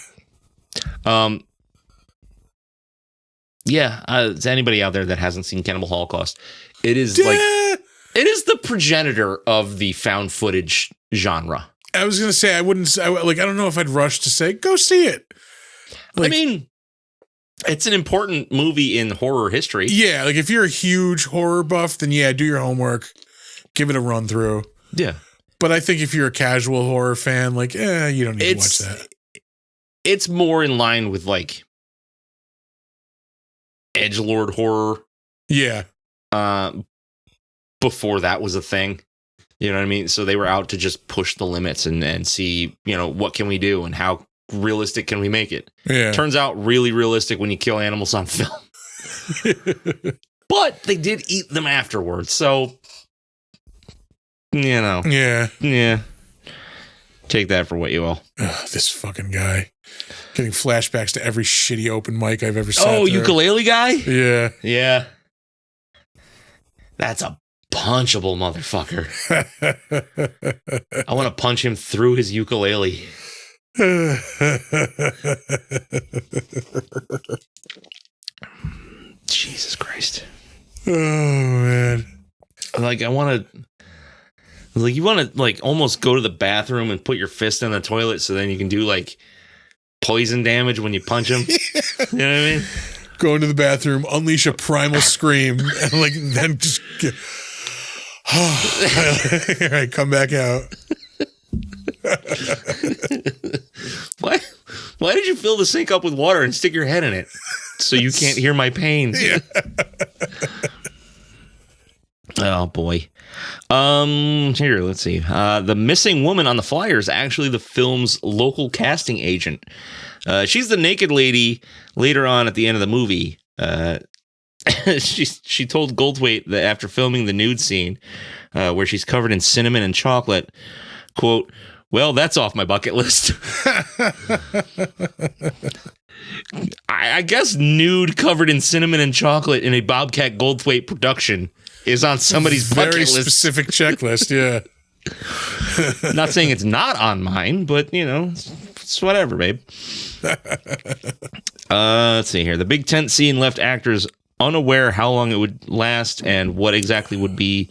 Speaker 2: To anybody out there that hasn't seen Cannibal Holocaust, it is it is the progenitor of the found footage genre.
Speaker 1: I was gonna say I don't know if I'd rush to say go see it.
Speaker 2: I mean, it's an important movie in horror history.
Speaker 1: Yeah, like if you're a huge horror buff, then yeah, do your homework, give it a run through.
Speaker 2: Yeah,
Speaker 1: but I think if you're a casual horror fan, like you don't need to watch that.
Speaker 2: It's more in line with like edgelord horror.
Speaker 1: Yeah.
Speaker 2: Before that was a thing. You know what I mean? So they were out to just push the limits and see, you know, what can we do and how realistic can we make it?
Speaker 1: Yeah.
Speaker 2: Turns out really realistic when you kill animals on film. But they did eat them afterwards. So, you know.
Speaker 1: Yeah.
Speaker 2: Yeah. Take that for what you will.
Speaker 1: This fucking guy. Getting flashbacks to every shitty open mic I've ever seen.
Speaker 2: Oh, ukulele guy?
Speaker 1: Yeah.
Speaker 2: Yeah. That's a punchable motherfucker. I want to punch him through his ukulele. Jesus Christ.
Speaker 1: Oh, man.
Speaker 2: Like, I want to... Like, you want to, like, almost go to the bathroom and put your fist in the toilet so then you can do, like, poison damage when you punch him. You know what I mean?
Speaker 1: Go into the bathroom, unleash a primal scream, and, like, then just... All right, come back out.
Speaker 2: Why did you fill the sink up with water and stick your head in it? So you can't hear my pain.
Speaker 1: Yeah.
Speaker 2: Oh, boy. Here, let's see. The missing woman on the flyer is actually the film's local casting agent. She's the naked lady later on at the end of the movie. She told Goldthwait that after filming the nude scene, where she's covered in cinnamon and chocolate, quote, well, that's off my bucket list. I guess nude covered in cinnamon and chocolate in a Bobcat Goldthwait production is on somebody's bucket list.
Speaker 1: Very specific checklist, yeah.
Speaker 2: Not saying it's not on mine, but, you know, it's whatever, babe. Let's see here. The big tent scene left actors unaware how long it would last and what exactly would be,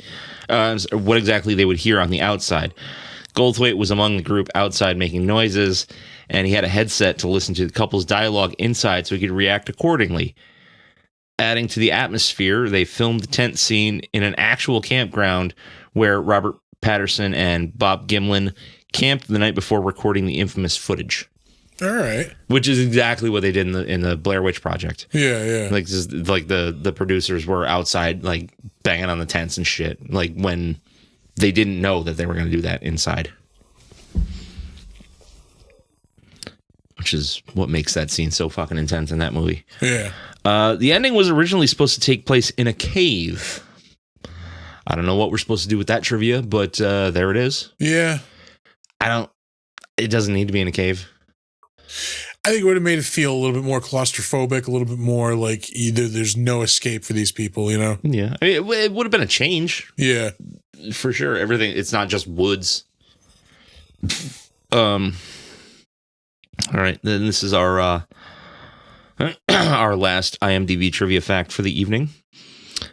Speaker 2: what exactly they would hear on the outside. Goldthwait was among the group outside making noises, and he had a headset to listen to the couple's dialogue inside so he could react accordingly. Adding to the atmosphere, they filmed the tent scene in an actual campground where Robert Patterson and Bob Gimlin camped the night before recording the infamous footage.
Speaker 1: All right.
Speaker 2: Which is exactly what they did in the Blair Witch Project.
Speaker 1: Yeah, yeah.
Speaker 2: Like just like the producers were outside like banging on the tents and shit, like when they didn't know that they were going to do that inside. Which is what makes that scene so fucking intense in that movie.
Speaker 1: Yeah.
Speaker 2: The ending was originally supposed to take place in a cave. I don't know what we're supposed to do with that trivia, but there it is.
Speaker 1: Yeah.
Speaker 2: It doesn't need to be in a cave.
Speaker 1: I think it would have made it feel a little bit more claustrophobic, a little bit more like either there's no escape for these people, you know?
Speaker 2: Yeah. I mean, it would have been a change.
Speaker 1: Yeah.
Speaker 2: For sure. Everything. It's not just woods. All right. Then this is our our last IMDb trivia fact for the evening.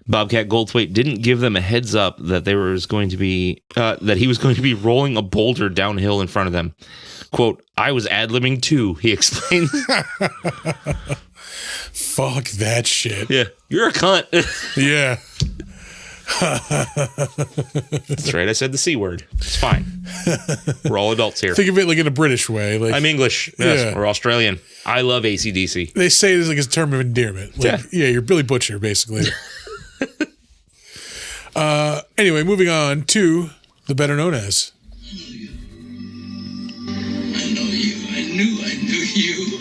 Speaker 2: Bobcat Goldthwait didn't give them a heads up that he was going to be rolling a boulder downhill in front of them. Quote, "I was ad-libbing too," he explained.
Speaker 1: Fuck that shit.
Speaker 2: Yeah, you're a cunt.
Speaker 1: Yeah.
Speaker 2: That's right. I said the C word. It's fine. We're all adults here.
Speaker 1: Think of it like in a British way. Like
Speaker 2: I'm English. Yes,
Speaker 1: Yeah.
Speaker 2: or Australian. I love AC/DC.
Speaker 1: they say it as like a term of endearment. Like, yeah, you're Billy Butcher, basically. Anyway, moving on to the better known as.
Speaker 6: I know you. I knew you.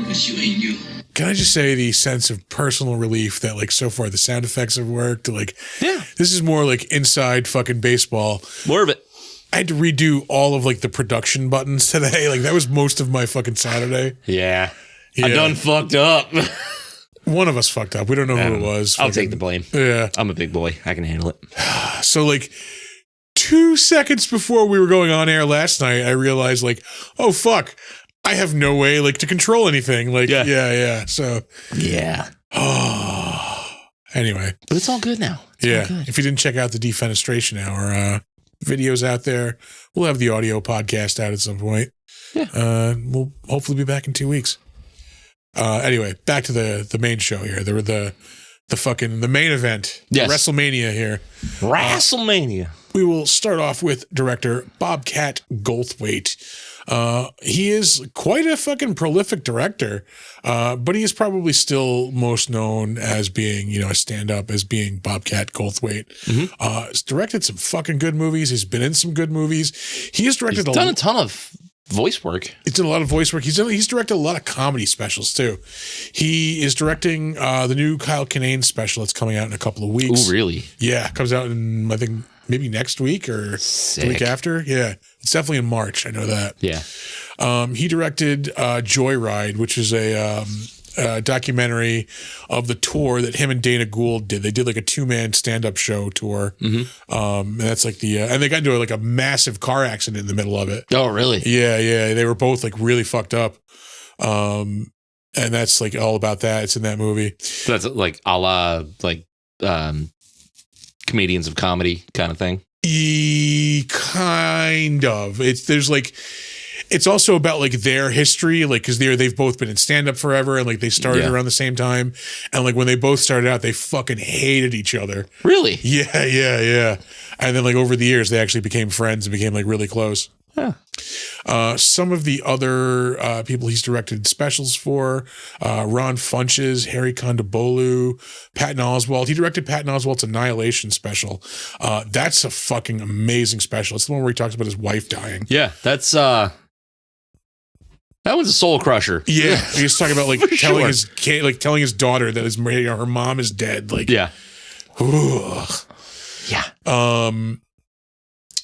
Speaker 6: But you ain't you.
Speaker 1: Can I just say the sense of personal relief that like so far the sound effects have worked? Like,
Speaker 2: Yeah.
Speaker 1: this is more like inside fucking baseball.
Speaker 2: More of it.
Speaker 1: I had to redo all of like the production buttons today. Like that was most of my fucking Saturday.
Speaker 2: Yeah.
Speaker 1: Yeah.
Speaker 2: I done fucked up.
Speaker 1: One of us fucked up. We don't know who it was.
Speaker 2: I'll
Speaker 1: Fucking-
Speaker 2: take the blame.
Speaker 1: Yeah.
Speaker 2: I'm a big boy. I can handle it.
Speaker 1: So like 2 seconds before we were going on air last night, I realized like, oh fuck, I have no way like to control anything. Like, yeah. So,
Speaker 2: Yeah.
Speaker 1: anyway,
Speaker 2: But it's all good now. It's
Speaker 1: yeah.
Speaker 2: all good.
Speaker 1: If you didn't check out the Defenestration Hour videos out there, we'll have the audio podcast out at some point.
Speaker 2: Yeah.
Speaker 1: We'll hopefully be back in 2 weeks. Anyway, back to the main show here. There were the main event,
Speaker 2: Yes.
Speaker 1: WrestleMania here.
Speaker 2: WrestleMania.
Speaker 1: We will start off with director Bobcat Goldthwait. He is quite a fucking prolific director, but he is probably still most known as being, a stand-up, as being Bobcat Goldthwait.
Speaker 2: Mm-hmm.
Speaker 1: He's directed some fucking good movies. He's been in some good movies. He has directed
Speaker 2: He's done a ton of voice work.
Speaker 1: He's done a lot of voice work. He's directed a lot of comedy specials too. He is directing the new Kyle Kinane special that's coming out in a couple of weeks.
Speaker 2: Oh, really?
Speaker 1: Yeah, it comes out in, I think, maybe next week or the week after. Yeah, it's definitely in March. I know that.
Speaker 2: Yeah.
Speaker 1: He directed Joyride, which is a documentary of the tour that him and Dana Gould did. They did like a 2-man stand-up show tour. And that's like and they got into like a massive car accident in the middle of it.
Speaker 2: Oh, really?
Speaker 1: Yeah. They were both like really fucked up. And that's like all about that. It's in that movie.
Speaker 2: So that's like a la like comedians of comedy kind of thing.
Speaker 1: Kind of. It's also about like their history, like because they've both been in stand up forever, and like they started around the same time, and like when they both started out, they fucking hated each other.
Speaker 2: Really?
Speaker 1: Yeah. And then like over the years, they actually became friends and became like really close.
Speaker 2: Huh.
Speaker 1: Some of the other people he's directed specials for, Ron Funches, Harry Kondabolu, Patton Oswalt. He directed Patton Oswalt's Annihilation special. That's a fucking amazing special. It's the one where he talks about his wife dying.
Speaker 2: Yeah, that's that one's a soul crusher.
Speaker 1: Yeah, he's talking about like
Speaker 2: For
Speaker 1: telling
Speaker 2: sure.
Speaker 1: his kid, like telling his daughter that her mom is dead. Like,
Speaker 2: Yeah.
Speaker 1: ugh.
Speaker 2: Yeah.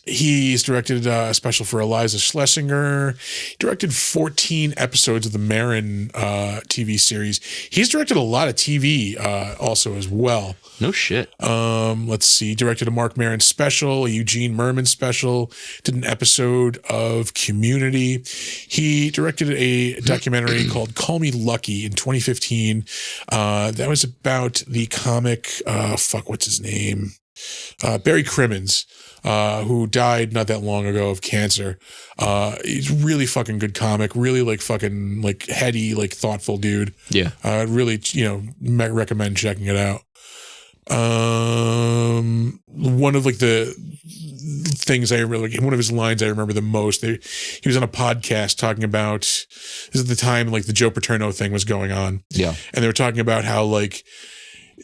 Speaker 1: He's directed a special for Eliza Schlesinger. He directed 14 episodes of the Marin TV series. He's directed a lot of TV also as well.
Speaker 2: No shit.
Speaker 1: Let's see. Directed a Mark Maron special, a Eugene Merman special. Did an episode of Community. He directed a documentary called Call Me Lucky in 2015. That was about the comic. What's his name? Barry Crimmins, who died not that long ago of cancer. He's really fucking good comic. Really like fucking like heady, like thoughtful dude.
Speaker 2: Yeah.
Speaker 1: Really, recommend checking it out. One of like the things I remember, like one of his lines I remember the most, he was on a podcast talking about, this is the time like the Joe Paterno thing was going on.
Speaker 2: Yeah.
Speaker 1: And they were talking about how like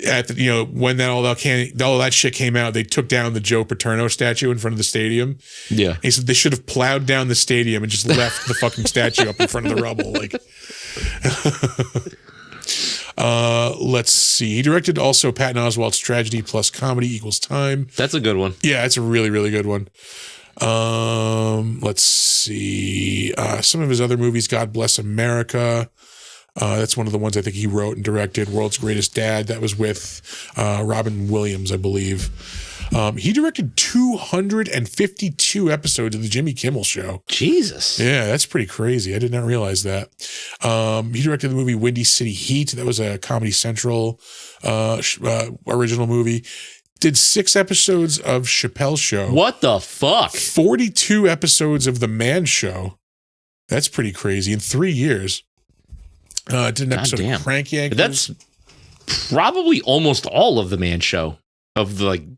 Speaker 1: at the, when all that shit came out, they took down the Joe Paterno statue in front of the stadium.
Speaker 2: Yeah.
Speaker 1: And he said they should have plowed down the stadium and just left the fucking statue up in front of the rubble. Like, let's see. He directed also Patton Oswalt's Tragedy Plus Comedy Equals Time.
Speaker 2: That's a good one.
Speaker 1: Yeah, it's a really, really good one. Let's see. Some of his other movies, God Bless America. That's one of the ones I think he wrote and directed. World's Greatest Dad. That was with Robin Williams, I believe. He directed 252 episodes of the Jimmy Kimmel Show.
Speaker 2: Jesus.
Speaker 1: Yeah, that's pretty crazy. I did not realize that. He directed the movie Windy City Heat. That was a Comedy Central original movie. Did 6 episodes of Chappelle's Show.
Speaker 2: What the fuck?
Speaker 1: 42 episodes of The Man Show. That's pretty crazy. In 3 years. Did an episode of Crank Yankers.
Speaker 2: That's probably almost all of the Man Show of the,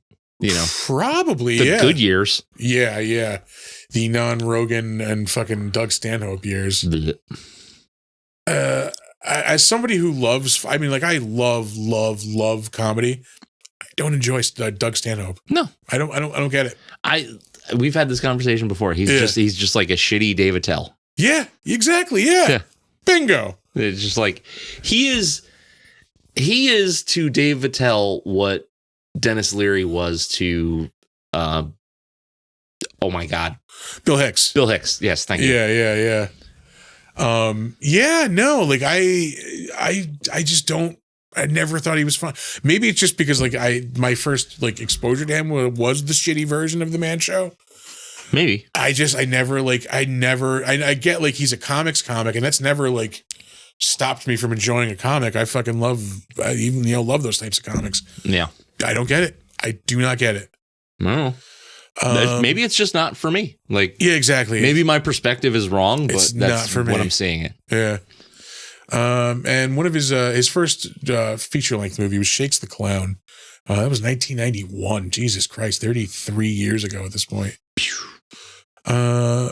Speaker 1: probably
Speaker 2: the good years.
Speaker 1: Yeah. The non-Rogan and fucking Doug Stanhope years. As somebody who loves, I love comedy. I don't enjoy Doug Stanhope.
Speaker 2: No,
Speaker 1: I don't get it.
Speaker 2: We've had this conversation before. He's just like a shitty Dave Attell.
Speaker 1: Yeah, exactly. Yeah. Bingo.
Speaker 2: It's just like he is to Dave Attell what Dennis Leary was to oh my God.
Speaker 1: Bill Hicks.
Speaker 2: Yes, thank you.
Speaker 1: Yeah. No, like I just don't, I never thought he was fun. Maybe it's just because like my first like exposure to him was the shitty version of The Man Show.
Speaker 2: Maybe. I
Speaker 1: get like he's a comics comic and that's never like stopped me from enjoying a comic. I fucking love those types of comics.
Speaker 2: Yeah.
Speaker 1: I don't get it. I do not get it.
Speaker 2: No. Maybe it's just not for me. Like,
Speaker 1: yeah, exactly.
Speaker 2: Maybe my perspective is wrong, but
Speaker 1: it's
Speaker 2: that's
Speaker 1: not for me.
Speaker 2: What I'm seeing it.
Speaker 1: Yeah. And one of his first feature length movie was Shakes the Clown. That was 1991. Jesus Christ, 33 years ago at this point.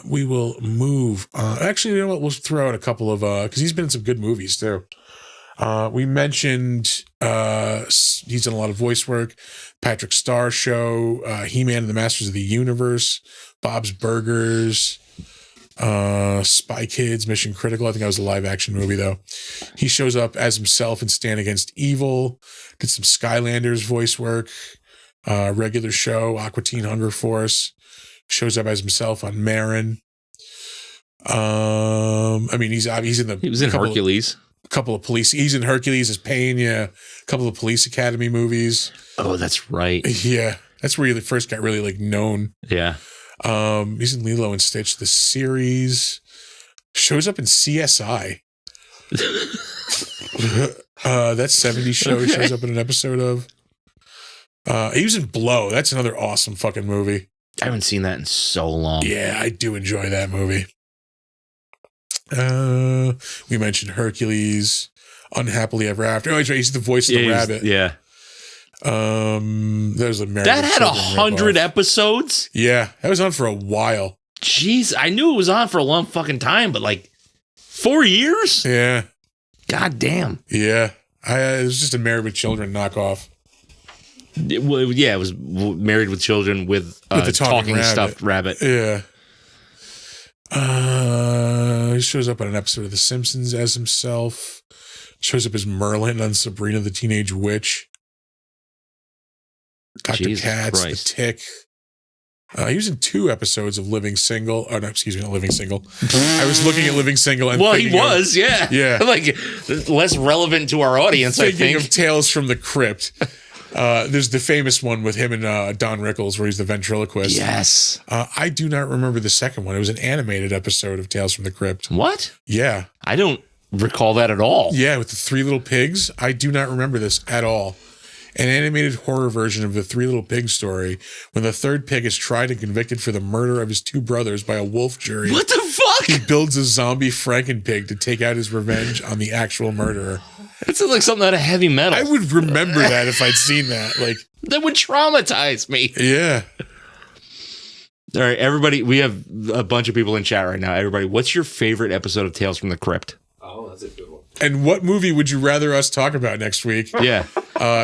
Speaker 1: We will move. Actually, you know what? We'll throw out a couple of because he's been in some good movies too. We mentioned he's done a lot of voice work. Patrick Star Show, He-Man and the Masters of the Universe, Bob's Burgers, Spy Kids, Mission Critical. I think that was a live action movie though. He shows up as himself in Stand Against Evil. Did some Skylanders voice work. Regular Show, Aqua Teen Hunger Force. Shows up as himself on Marin. He was in
Speaker 2: Hercules.
Speaker 1: A couple of police. He's in Hercules as Payne. Yeah, a couple of Police Academy movies.
Speaker 2: Oh, that's right.
Speaker 1: Yeah, that's where he first got really like known.
Speaker 2: Yeah.
Speaker 1: He's in Lilo and Stitch the series. Shows up in CSI. That 70s show he shows up in an episode of. He was in Blow. That's another awesome fucking movie.
Speaker 2: I haven't seen that in so long.
Speaker 1: Yeah, I do enjoy that movie. We mentioned Hercules, Unhappily Ever After. Oh, he's the voice of the rabbit.
Speaker 2: Yeah.
Speaker 1: There's a Married
Speaker 2: that had
Speaker 1: with Children
Speaker 2: 100
Speaker 1: ripoff.
Speaker 2: episodes.
Speaker 1: Yeah, that was on for a while.
Speaker 2: Jeez, I knew it was on for a long fucking time, but like 4 years.
Speaker 1: Yeah.
Speaker 2: God damn.
Speaker 1: Yeah, it was just a Married with Children knockoff.
Speaker 2: It was Married with Children with
Speaker 1: the
Speaker 2: talking stuffed rabbit.
Speaker 1: Yeah. He shows up on an episode of The Simpsons as himself. Shows up as Merlin on Sabrina the Teenage Witch. Dr.
Speaker 2: Jesus
Speaker 1: Katz,
Speaker 2: Christ.
Speaker 1: The Tick. He was in 2 episodes of Living Single. Oh, no, excuse me, not Living Single. I was looking at Living Single. And
Speaker 2: He was, yeah.
Speaker 1: Yeah.
Speaker 2: Like, less relevant to our audience, I
Speaker 1: thinking
Speaker 2: think.
Speaker 1: of Tales from the Crypt. There's the famous one with him and Don Rickles where he's the ventriloquist.
Speaker 2: Yes.
Speaker 1: I do not remember the second one. It was an animated episode of Tales from the Crypt.
Speaker 2: What?
Speaker 1: Yeah.
Speaker 2: I don't recall that at all.
Speaker 1: Yeah, with the 3 little pigs. I do not remember this at all. An animated horror version of the 3 Little Pigs story when the 3rd pig is tried and convicted for the murder of his 2 brothers by a wolf jury.
Speaker 2: What the fuck?
Speaker 1: He builds a zombie Frankenpig to take out his revenge on the actual murderer.
Speaker 2: It sounds like something out of Heavy Metal.
Speaker 1: I would remember that if I'd seen that. Like,
Speaker 2: that would traumatize me.
Speaker 1: yeah.
Speaker 2: All right, everybody, we have a bunch of people in chat right now. Everybody, what's your favorite episode of Tales from the Crypt?
Speaker 5: Oh, that's a good one.
Speaker 1: And what movie would you rather us talk about next week?
Speaker 2: Yeah.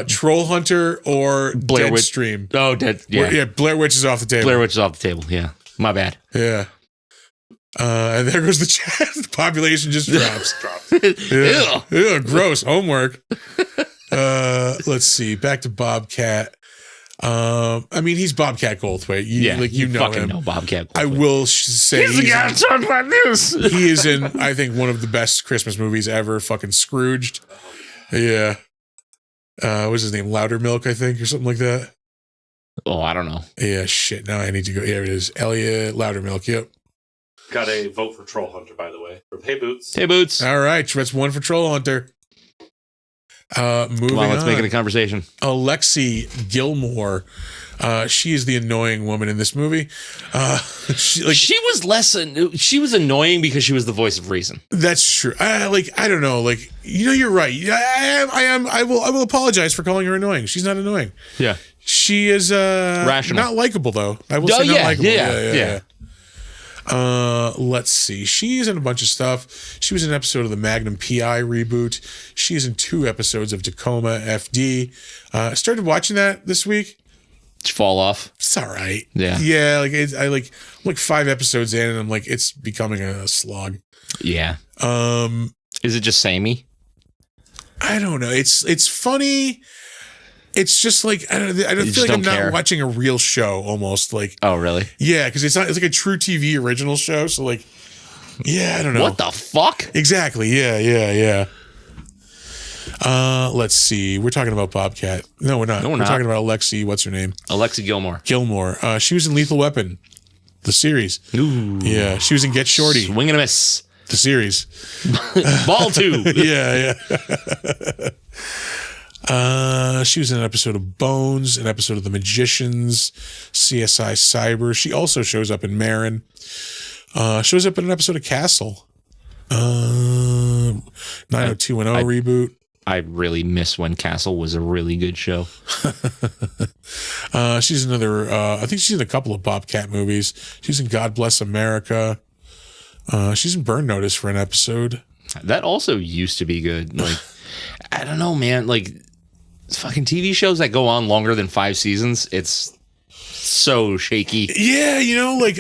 Speaker 1: Troll Hunter or
Speaker 2: Blair Witch
Speaker 1: Deadstream?
Speaker 2: Oh, yeah.
Speaker 1: Blair Witch is off the table.
Speaker 2: Blair Witch is off the table. Yeah. My bad.
Speaker 1: Yeah. And there goes the chat. The population just drops.
Speaker 2: Ew.
Speaker 1: Ew, gross. Homework. Let's see. Back to Bobcat. I mean, he's Bobcat Goldthwait. You know
Speaker 2: fucking
Speaker 1: him.
Speaker 2: know Bobcat Goldthwait.
Speaker 1: I will say
Speaker 2: He's the guy to talk like this.
Speaker 1: he is in, I think, one of the best Christmas movies ever. Fucking Scrooged. Yeah. What's his name? Loudermilk, I think, or something like that.
Speaker 2: Oh, I don't know.
Speaker 1: Yeah, shit. Now I need to go. Here it is. Elliot Loudermilk. Yep.
Speaker 5: Got a vote for Troll Hunter, by the way. From Hey Boots.
Speaker 2: Hey, Boots.
Speaker 1: All right. That's 1 for Troll Hunter. Moving
Speaker 2: Come on, let's
Speaker 1: on.
Speaker 2: make it a conversation.
Speaker 1: Alexi Gilmore. She is the annoying woman in this movie.
Speaker 2: She was annoying because she was the voice of reason.
Speaker 1: That's true. I don't know. You're right. I will apologize for calling her annoying. She's not annoying.
Speaker 2: Yeah.
Speaker 1: She is
Speaker 2: rational.
Speaker 1: Not likable though. I will say not likable.
Speaker 2: Yeah.
Speaker 1: Let's see. She's in a bunch of stuff. She was in an episode of the Magnum PI reboot. She's in 2 episodes of Tacoma FD. I started watching that this week.
Speaker 2: Did you fall off?
Speaker 1: It's all right.
Speaker 2: Yeah.
Speaker 1: Yeah. I'm like 5 episodes in and I'm like, it's becoming a slog.
Speaker 2: Yeah. Is it just samey?
Speaker 1: I don't know. It's funny. It's just like I don't feel like I'm not watching a real show almost like.
Speaker 2: Oh really?
Speaker 1: Yeah, because it's like a true TV original show. So like, yeah, I don't know.
Speaker 2: What the fuck?
Speaker 1: Exactly. Yeah. Let's see. We're talking about Bobcat. No, we're not. We're talking about Alexi. What's her name?
Speaker 2: Alexi Gilmore.
Speaker 1: She was in Lethal Weapon, the series.
Speaker 2: Ooh.
Speaker 1: Yeah, she was in Get Shorty,
Speaker 2: Swing and a miss.
Speaker 1: the series.
Speaker 2: Ball 2.
Speaker 1: Yeah. She was in an episode of Bones, an episode of The Magicians, CSI Cyber. She also shows up in Marin. Shows up in an episode of Castle. 90210 reboot.
Speaker 2: I really miss when Castle was a really good show.
Speaker 1: She's another. I think she's in a couple of Bobcat movies. She's in God Bless America. She's in Burn Notice for an episode.
Speaker 2: That also used to be good. Like, I don't know, man. Like, fucking TV shows that go on longer than 5 seasons, it's so shaky.
Speaker 1: Yeah,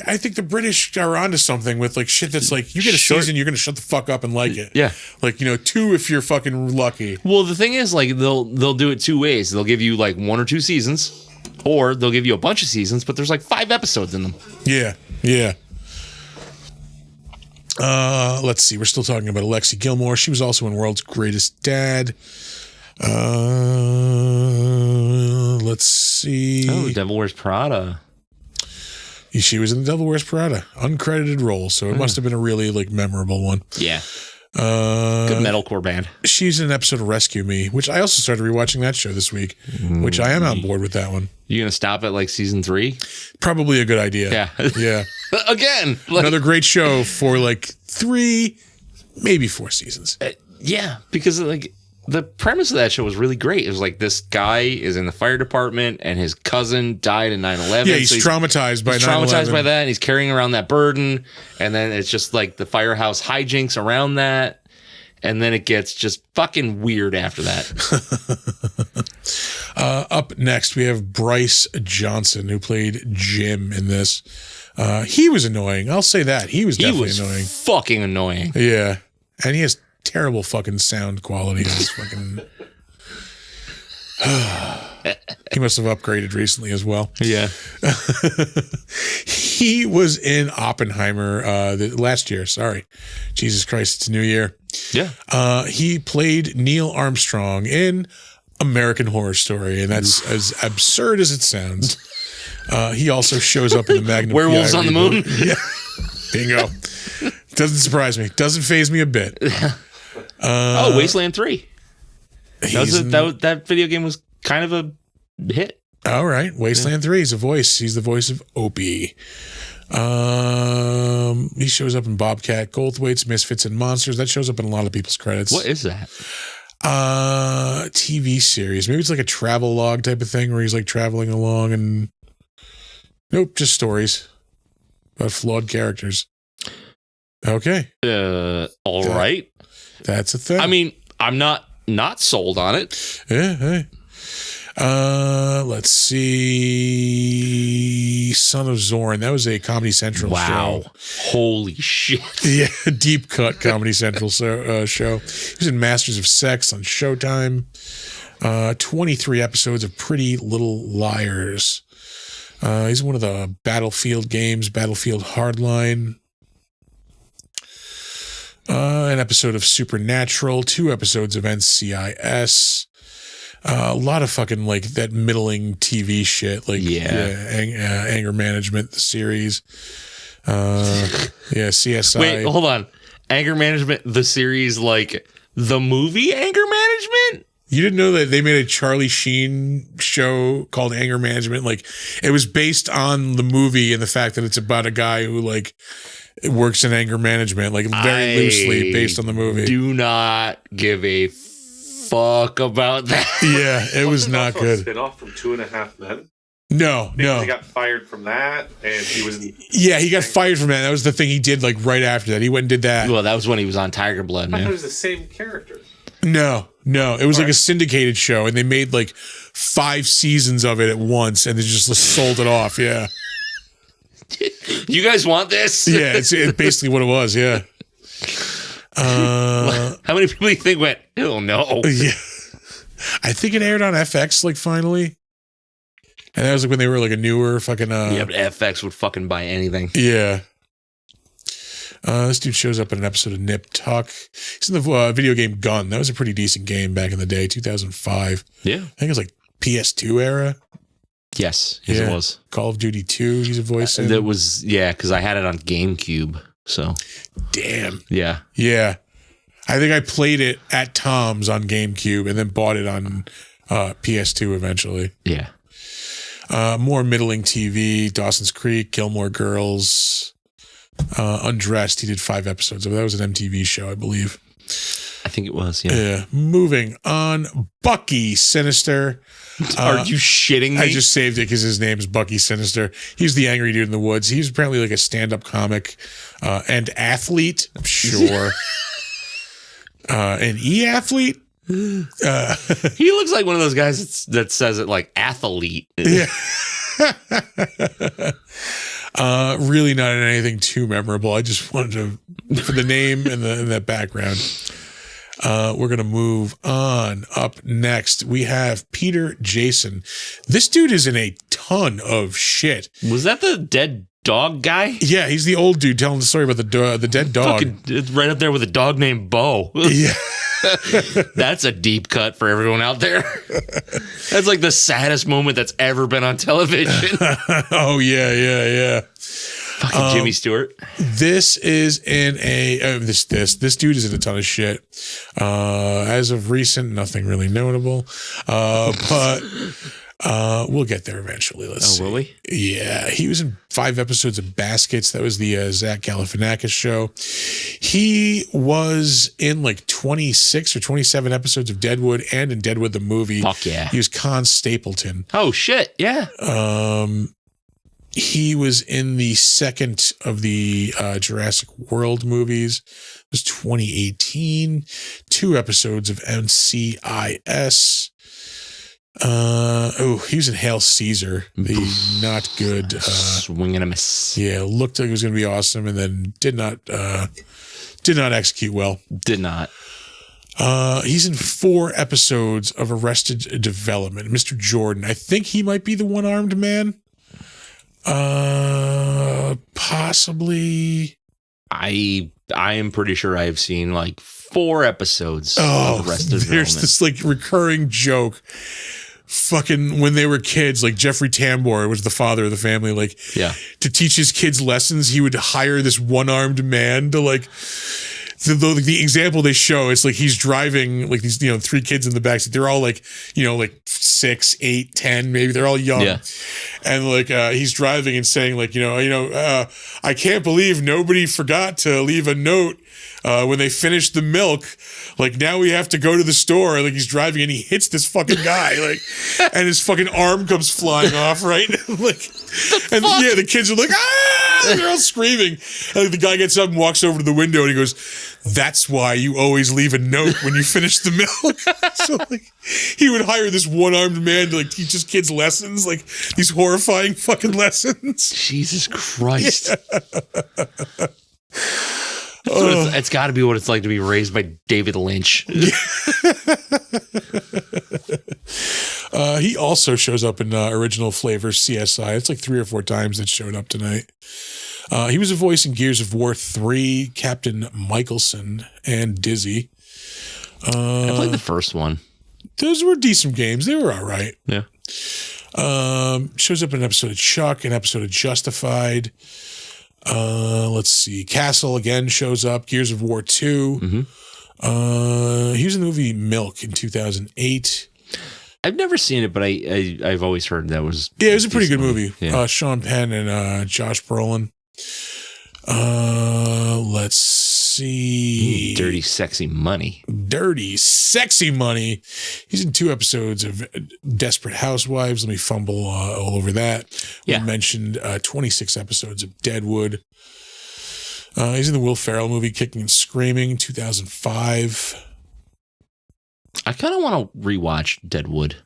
Speaker 1: I think the British are onto something with like shit that's like, you get a season, you're gonna shut the fuck up and like it.
Speaker 2: Yeah.
Speaker 1: 2 if you're fucking lucky.
Speaker 2: Well, the thing is, like, they'll do it 2 ways. They'll give you like 1 or 2 seasons, or they'll give you a bunch of seasons, but there's like 5 episodes in them.
Speaker 1: Yeah. Let's see. We're still talking about Alexi Gilmore. She was also in World's Greatest Dad. Let's see.
Speaker 2: Oh, Devil Wears Prada.
Speaker 1: She was in The Devil Wears Prada, uncredited role, so it must have been a really like memorable one.
Speaker 2: Yeah. Good metalcore band.
Speaker 1: She's in an episode of Rescue Me, which I also started rewatching that show this week, which I am on board with that one.
Speaker 2: You gonna stop at like season 3?
Speaker 1: Probably a good idea. Yeah.
Speaker 2: Again,
Speaker 1: another great show for like 3, maybe 4 seasons.
Speaker 2: Yeah, because like the premise of that show was really great. It was like this guy is in the fire department and his cousin died in 9/11.
Speaker 1: Yeah, he's traumatized by 9/11.
Speaker 2: Traumatized by that, and he's carrying around that burden. And then it's just like the firehouse hijinks around that. And then it gets just fucking weird after that.
Speaker 1: Up next, we have Bryce Johnson, who played Jim in this. He was annoying. I'll say that. He was definitely annoying.
Speaker 2: Fucking annoying.
Speaker 1: Yeah. And he has terrible fucking sound quality in his fucking... He must have upgraded recently as well.
Speaker 2: Yeah.
Speaker 1: He was in Oppenheimer last year. Sorry. Jesus Christ, it's a new year.
Speaker 2: Yeah.
Speaker 1: He played Neil Armstrong in American Horror Story, and that's as absurd as it sounds. He also shows up in the Magnum
Speaker 2: Werewolves
Speaker 1: PI
Speaker 2: on the
Speaker 1: reboot.
Speaker 2: Moon?
Speaker 1: Yeah. Bingo. Doesn't surprise me. Doesn't faze me a bit.
Speaker 2: Wasteland 3. That video game was kind of a hit.
Speaker 1: All right. Wasteland 3. He's a voice. He's the voice of Opie. He shows up in Bobcat Goldthwait's Misfits and Monsters. That shows up in a lot of people's credits.
Speaker 2: What is that?
Speaker 1: TV series. Maybe it's like a travel log type of thing where he's like traveling along and nope, just stories about flawed characters. Okay.
Speaker 2: All right.
Speaker 1: That's a thing.
Speaker 2: I mean, I'm not sold on it.
Speaker 1: Yeah, hey. Let's see. Son of Zorn. That was a Comedy Central show.
Speaker 2: Holy shit.
Speaker 1: Yeah, deep cut Comedy Central show. He was in Masters of Sex on Showtime. 23 episodes of Pretty Little Liars. He's in one of the Battlefield games, Battlefield Hardline. An episode of Supernatural, 2 episodes of NCIS. A lot of fucking like that middling TV shit, like Anger Management, the series. CSI.
Speaker 2: Wait, hold on. Anger Management, the series, like the movie Anger Management?
Speaker 1: You didn't know that they made a Charlie Sheen show called Anger Management? Like it was based on the movie and the fact that it's about a guy who like works in anger management, like very loosely based on the movie.
Speaker 2: Do not give a fuck about that.
Speaker 1: Yeah, it was not good.
Speaker 5: A spin-off from 2.5 Men.
Speaker 1: No.
Speaker 5: He got fired from that, and he was in.
Speaker 1: Yeah, he got fired from that. That was the thing he did like right after that. He went and did that.
Speaker 2: Well, that was when he was on Tiger Blood,
Speaker 5: I thought
Speaker 2: man.
Speaker 5: it was the same character.
Speaker 1: No. It was like a syndicated show, and they made like 5 seasons of it at once, and they just sold it off. Yeah.
Speaker 2: You guys want this?
Speaker 1: Yeah, it's basically what it was. Yeah.
Speaker 2: How many people do you think went, oh no?
Speaker 1: Yeah. I think it aired on FX like finally. And that was like when they were like a newer fucking
Speaker 2: Yeah, but FX would fucking buy anything.
Speaker 1: Yeah. This dude shows up in an episode of Nip Tuck. He's in the video game Gun. That was a pretty decent game back in the day, 2005.
Speaker 2: Yeah.
Speaker 1: I think it was like PS2 era.
Speaker 2: Yes, it was.
Speaker 1: Call of Duty 2, he's a voice in.
Speaker 2: That was, because I had it on GameCube. So.
Speaker 1: Damn.
Speaker 2: Yeah.
Speaker 1: Yeah. I think I played it at Tom's on GameCube and then bought it on PS2 eventually.
Speaker 2: Yeah.
Speaker 1: More middling TV, Dawson's Creek, Gilmore Girls, Undressed. He did 5 episodes of it. That was an MTV show, I believe.
Speaker 2: I think it was, yeah.
Speaker 1: Yeah. Moving on. Bucky Sinister.
Speaker 2: Are you shitting me?
Speaker 1: I just saved it because his name is Bucky Sinister. He's the angry dude in the woods. He's apparently like a stand-up comic and athlete. I'm sure. An e-athlete.
Speaker 2: He looks like one of those guys that says it like athlete.
Speaker 1: Yeah. Really not in anything too memorable. I just wanted to, for the name and that background. We're going to move on. Up next, we have Peter Jason. This dude is in a ton of shit.
Speaker 2: Was that the dead dog guy?
Speaker 1: Yeah, he's the old dude telling the story about the dead dog.
Speaker 2: Fucking, it's right up there with a dog named Bo.
Speaker 1: Yeah.
Speaker 2: That's a deep cut for everyone out there. That's like the saddest moment that's ever been on television.
Speaker 1: Oh, yeah.
Speaker 2: Fucking Jimmy Stewart.
Speaker 1: This is in a this dude is in a ton of shit. As of recent, nothing really notable. But we'll get there eventually. Let's see.
Speaker 2: Will we?
Speaker 1: Yeah, he was in 5 episodes of Baskets. That was the Zach Galifianakis show. He was in like 26 or 27 episodes of Deadwood and in Deadwood the movie.
Speaker 2: Fuck yeah.
Speaker 1: He was Con Stapleton.
Speaker 2: Oh shit, yeah.
Speaker 1: He was in the second of the Jurassic World movies. It was 2018. 2 episodes of NCIS. He was in Hail Caesar. The not good.
Speaker 2: Swing and a miss.
Speaker 1: Yeah, looked like it was going to be awesome, and then did not execute well.
Speaker 2: Did not.
Speaker 1: He's in 4 episodes of Arrested Development. Mr. Jordan. I think he might be the one-armed man. Possibly.
Speaker 2: I am pretty sure I have seen like 4 episodes
Speaker 1: Oh,
Speaker 2: of Arrested
Speaker 1: there's
Speaker 2: Development.
Speaker 1: this like recurring joke. Fucking when they were kids, like Jeffrey Tambor was the father of the family. Like,
Speaker 2: Yeah.
Speaker 1: to teach his kids lessons, he would hire this one-armed man to like. The example they show, it's like he's driving like these 3 kids in the backseat. They're all like 6, 8, 10, maybe they're all young.
Speaker 2: Yeah.
Speaker 1: And like he's driving and saying like I can't believe nobody forgot to leave a note when they finished the milk. Like now we have to go to the store. Like he's driving and he hits this fucking guy like, and his fucking arm comes flying off. Right, like, and yeah, the kids are like they're all screaming. And like, the guy gets up and walks over to the window and he goes, "That's why you always leave a note when you finish the milk." So like he would hire this one-armed man to like teach his kids lessons, like these horrifying fucking lessons.
Speaker 2: Jesus Christ. So it's got to be what it's like to be raised by David Lynch.
Speaker 1: He also shows up in Original Flavors CSI. It's like 3 or 4 times that showed up tonight. He was a voice in Gears of War 3, Captain Michelson, and Dizzy.
Speaker 2: I played the first one.
Speaker 1: Those were decent games. They were all right.
Speaker 2: Yeah.
Speaker 1: Shows up in an episode of Chuck, an episode of Justified. Let's see. Castle again shows up. Gears of War 2.
Speaker 2: Mm-hmm.
Speaker 1: He was in the movie Milk in 2008.
Speaker 2: I've never seen it, but I've always heard that was...
Speaker 1: Yeah, it was a pretty good movie.
Speaker 2: Yeah.
Speaker 1: Sean Penn and Josh Brolin. Let's see.
Speaker 2: Dirty, sexy money.
Speaker 1: Dirty, sexy money. He's in 2 episodes of Desperate Housewives. Let me fumble all over that.
Speaker 2: Yeah.
Speaker 1: We mentioned 26 episodes of Deadwood. He's in the Will Ferrell movie Kicking and Screaming, 2005.
Speaker 2: I kind of want to rewatch Deadwood.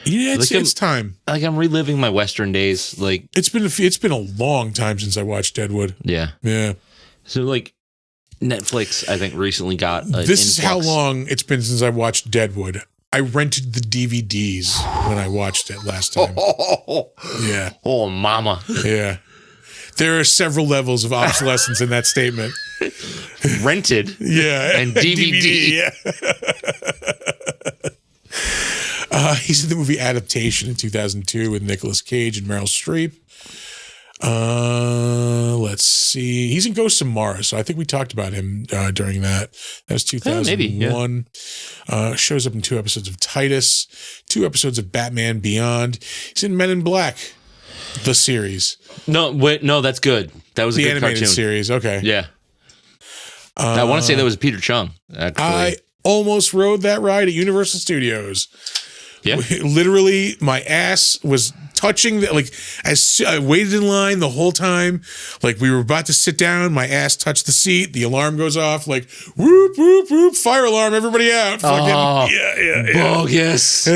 Speaker 1: Yeah,
Speaker 2: Like
Speaker 1: it's time.
Speaker 2: Like I'm reliving my Western days. Like
Speaker 1: It's been a long time since I watched Deadwood.
Speaker 2: yeah.
Speaker 1: Yeah.
Speaker 2: So like Netflix, I think recently got.
Speaker 1: This is how long it's been since I watched Deadwood. I rented the DVDs when I watched it last time. Yeah.
Speaker 2: Oh, mama.
Speaker 1: Yeah. There are several levels of obsolescence in that statement.
Speaker 2: Rented.
Speaker 1: Yeah.
Speaker 2: And DVD.
Speaker 1: Yeah. He's in the movie Adaptation in 2002 with Nicolas Cage and Meryl Streep. Let's see. He's in Ghosts of Mars, so I think we talked about him during that. That was 2001.
Speaker 2: Maybe, yeah.
Speaker 1: Shows up in 2 episodes of Titus, 2 episodes of Batman Beyond. He's in Men in Black, the series.
Speaker 2: No, wait, no, that's good. That was a
Speaker 1: The
Speaker 2: good
Speaker 1: animated
Speaker 2: cartoon.
Speaker 1: series. Okay.
Speaker 2: Yeah. I want to say that was Peter Chung. Actually.
Speaker 1: I almost rode that ride at Universal Studios.
Speaker 2: Yeah.
Speaker 1: Literally, my ass was touching as I waited in line the whole time. Like we were about to sit down, my ass touched the seat. The alarm goes off. Like whoop whoop whoop! Fire alarm! Everybody out! Fucking yeah.
Speaker 2: Bogus.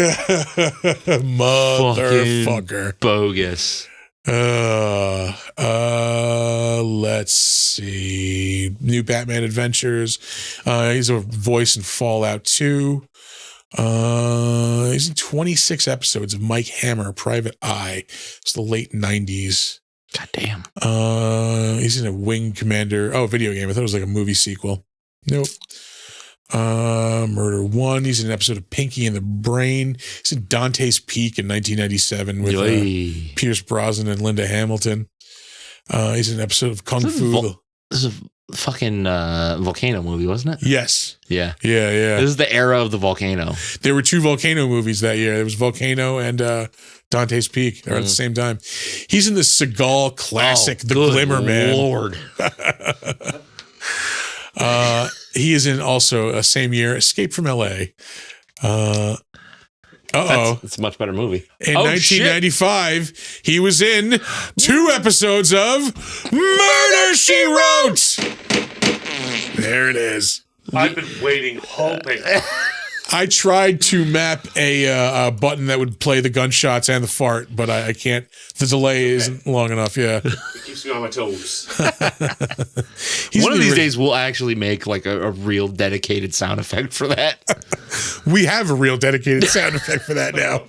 Speaker 1: Motherfucker.
Speaker 2: Bogus.
Speaker 1: Let's see. New Batman Adventures. He's a voice in Fallout 2. He's in 26 episodes of Mike Hammer, Private Eye. It's the late 90s.
Speaker 2: God damn.
Speaker 1: He's in a Wing Commander. Oh, video game. I thought it was like a movie sequel. Nope. Murder 1. He's in an episode of Pinky and the Brain. He's in Dante's Peak in 1997 with Pierce Brosnan and Linda Hamilton. He's in an episode of Kung Fu.
Speaker 2: This is a fucking volcano movie, wasn't it?
Speaker 1: Yes.
Speaker 2: Yeah.
Speaker 1: Yeah.
Speaker 2: This is the era of the volcano.
Speaker 1: There were 2 volcano movies that year. There was Volcano and Dante's Peak. They were at the same time. He's in the Seagal classic, The Glimmer Man.
Speaker 2: Lord.
Speaker 1: He is in also same year, Escape from L.A.
Speaker 2: It's a much better movie.
Speaker 1: In 1995, he was in 2 episodes of Murder, She Wrote. There it is.
Speaker 5: I've been waiting, hoping
Speaker 1: I tried to map a button that would play the gunshots and the fart, but I can't. The delay isn't long enough. Yeah.
Speaker 5: It keeps me on my toes.
Speaker 2: One of these days, we'll actually make like a real dedicated sound effect for that.
Speaker 1: We have a real dedicated sound effect for that now.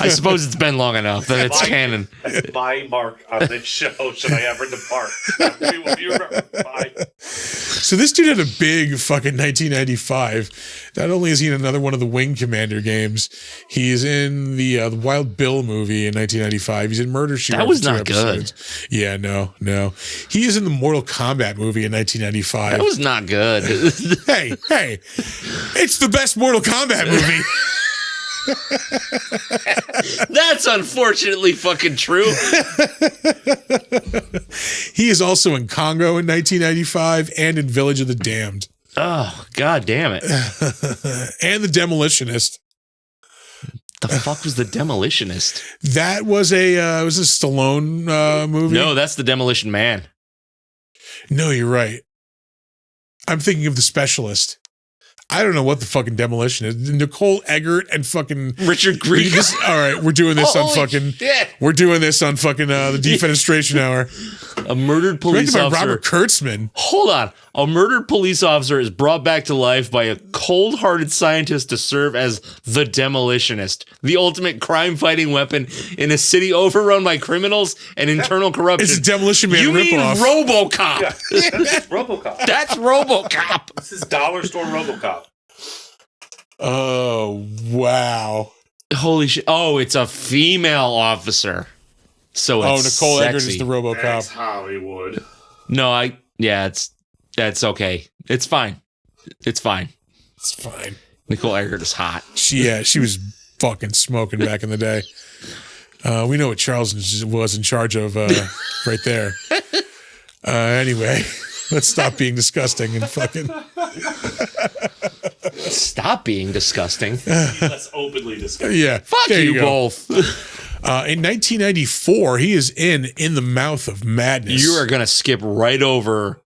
Speaker 2: I suppose it's been long enough that it's canon.
Speaker 5: That's my mark on this show. Should I ever depart? Bye.
Speaker 1: So this dude had a big fucking 1995. Not only is he in another one of the Wing Commander games, he's in the Wild Bill movie in 1995. He's in Murder She Wrote.
Speaker 2: That was
Speaker 1: for 2
Speaker 2: not
Speaker 1: episodes.
Speaker 2: good.
Speaker 1: Yeah, no. He is in the Mortal Kombat movie in 1995.
Speaker 2: That was not good.
Speaker 1: hey, it's the best Mortal Kombat movie.
Speaker 2: That's unfortunately fucking true.
Speaker 1: He is also in Congo in 1995 and in Village of the Damned.
Speaker 2: Oh, god damn it.
Speaker 1: And The Demolitionist.
Speaker 2: The fuck was The Demolitionist?
Speaker 1: That was a Stallone movie.
Speaker 2: No, that's The Demolition Man.
Speaker 1: No, you're right. I'm thinking of The Specialist. I don't know what the fucking Demolition is. Nicole Eggert and fucking
Speaker 2: Richard Grieger.
Speaker 1: All right, we're doing this on
Speaker 2: Holy
Speaker 1: fucking.
Speaker 2: shit.
Speaker 1: We're doing this on fucking the Defenestration Hour.
Speaker 2: A murdered police
Speaker 1: Directed by
Speaker 2: officer.
Speaker 1: Robert Kurtzman.
Speaker 2: Hold on. A murdered police officer is brought back to life by a cold-hearted scientist to serve as the Demolitionist, the ultimate crime-fighting weapon in a city overrun by criminals and internal corruption.
Speaker 1: It's a Demolition Man
Speaker 2: You mean
Speaker 1: ripoff.
Speaker 2: RoboCop?
Speaker 5: Yeah, that's RoboCop.
Speaker 2: That's RoboCop.
Speaker 5: This is dollar store RoboCop.
Speaker 1: Oh wow!
Speaker 2: Holy shit! Oh, it's a female officer. So it's
Speaker 1: Nicole
Speaker 2: sexy.
Speaker 1: Eggert is the RoboCop.
Speaker 5: That's Hollywood.
Speaker 2: No, that's okay. It's fine. It's fine.
Speaker 1: It's fine.
Speaker 2: Nicole Eggert is hot.
Speaker 1: She was fucking smoking back in the day. We know what Charles was in charge of right there. Anyway, let's stop being disgusting and fucking.
Speaker 2: Stop being disgusting.
Speaker 5: Less openly disgusting.
Speaker 1: Yeah.
Speaker 2: Fuck
Speaker 1: there
Speaker 2: you
Speaker 1: go.
Speaker 2: both.
Speaker 1: In 1994, he is in the Mouth of Madness.
Speaker 2: You are gonna skip right over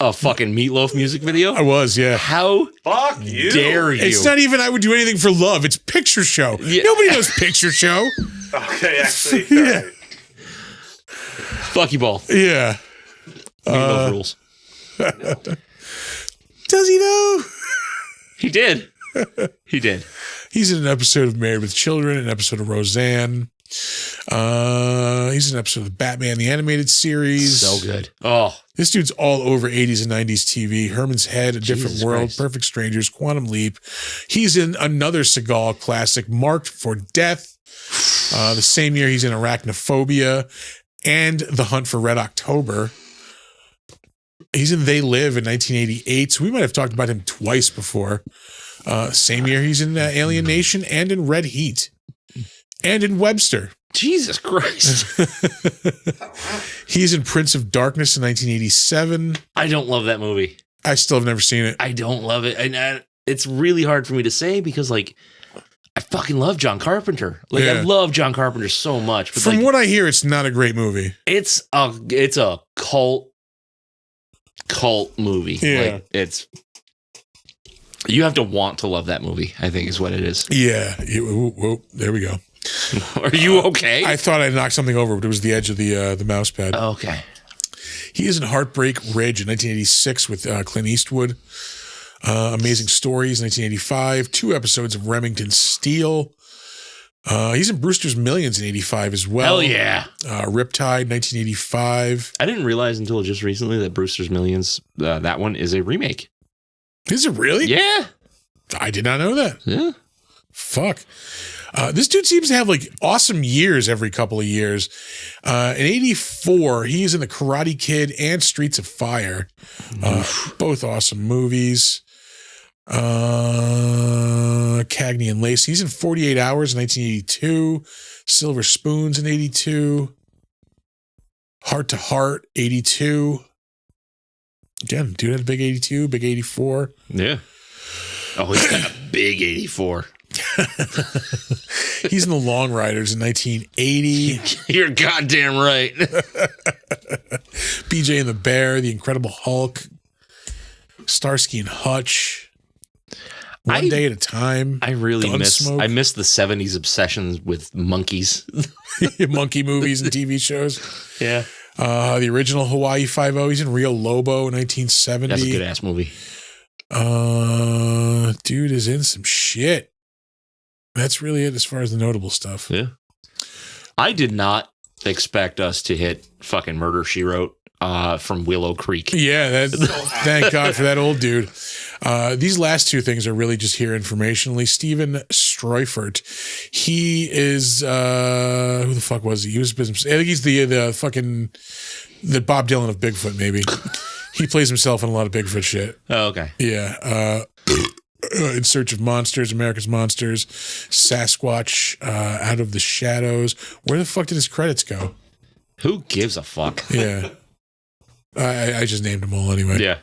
Speaker 2: a fucking Meatloaf music video.
Speaker 1: I was, yeah.
Speaker 2: How
Speaker 5: Fuck you.
Speaker 2: dare you?
Speaker 1: It's not even I would do anything for love. It's Picture Show.
Speaker 2: Yeah.
Speaker 1: Nobody knows Picture Show.
Speaker 5: Okay, actually.
Speaker 1: Yeah.
Speaker 5: Right.
Speaker 2: Fuck you both.
Speaker 1: Yeah.
Speaker 2: Meatloaf rules.
Speaker 1: Does he though?
Speaker 2: He did. He did.
Speaker 1: He's in an episode of Married with Children, an episode of Roseanne. He's in an episode of the Batman the Animated Series.
Speaker 2: So good. Oh,
Speaker 1: This dude's all over 80s and 90s TV. Herman's Head, A Different
Speaker 2: Jesus
Speaker 1: World,
Speaker 2: Christ.
Speaker 1: Perfect Strangers, Quantum Leap. He's in another Seagal classic, Marked for Death. The same year, he's in Arachnophobia and The Hunt for Red October. He's in They Live in 1988. So we might have talked about him twice before. Same year, he's in Alien Nation and in Red Heat and in Webster.
Speaker 2: Jesus Christ.
Speaker 1: He's in Prince of Darkness in 1987.
Speaker 2: I don't love that movie.
Speaker 1: I still have never seen it.
Speaker 2: I don't love it. And it's really hard for me to say because, like, I fucking love John Carpenter. Like, I
Speaker 1: Yeah.
Speaker 2: love John Carpenter so much. But
Speaker 1: From
Speaker 2: like,
Speaker 1: what I hear, it's not a great movie.
Speaker 2: it's a cult movie.
Speaker 1: Yeah.
Speaker 2: Like, you have to want to love that movie, I think is what it is.
Speaker 1: Yeah. Whoa, there we go.
Speaker 2: Are you okay?
Speaker 1: I thought I knocked something over, but it was the edge of the mouse pad.
Speaker 2: Okay.
Speaker 1: He is in Heartbreak Ridge in 1986 with Clint Eastwood. Amazing Stories, 1985. 2 episodes of Remington Steele. He's in Brewster's Millions in 85 as well.
Speaker 2: Hell yeah.
Speaker 1: Riptide, 1985.
Speaker 2: I didn't realize until just recently that Brewster's Millions, that one is a remake.
Speaker 1: Is it really?
Speaker 2: Yeah.
Speaker 1: I did not know that.
Speaker 2: Yeah.
Speaker 1: Fuck. This dude seems to have like awesome years every couple of years. In 84, he's in The Karate Kid and Streets of Fire. Both awesome movies. Cagney and Lacey. He's in 48 Hours in 1982. Silver Spoons in 82. Heart to Heart, 82. Again, dude had a big 82, big 84.
Speaker 2: Yeah. Oh, he's got a big 84.
Speaker 1: He's in The Long Riders in 1980.
Speaker 2: You're goddamn right.
Speaker 1: BJ and the Bear, The Incredible Hulk, Starsky and Hutch. One Day at a Time.
Speaker 2: I really
Speaker 1: Gunsmoke.
Speaker 2: miss the 70s obsessions with monkeys.
Speaker 1: Monkey movies and TV shows.
Speaker 2: Yeah.
Speaker 1: The original Hawaii Five-0. He's in Rio Lobo in 1970.
Speaker 2: That's a good ass movie.
Speaker 1: Dude is in some shit. That's really it as far as the notable stuff.
Speaker 2: Yeah. I did not expect us to hit fucking Murder, She Wrote from Willow Creek.
Speaker 1: Yeah, thank God for that old dude. These last two things are really just here informationally. Steven Streufert, he is who the fuck was he? He was business. I think he's the fucking the Bob Dylan of Bigfoot. Maybe he plays himself in a lot of Bigfoot shit.
Speaker 2: Oh, okay.
Speaker 1: Yeah. In Search of Monsters, America's Monsters, Sass-Squatch, Out of the Shadows. Where the fuck did his credits go?
Speaker 2: Who gives a fuck?
Speaker 1: Yeah. I just named them all anyway.
Speaker 2: Yeah.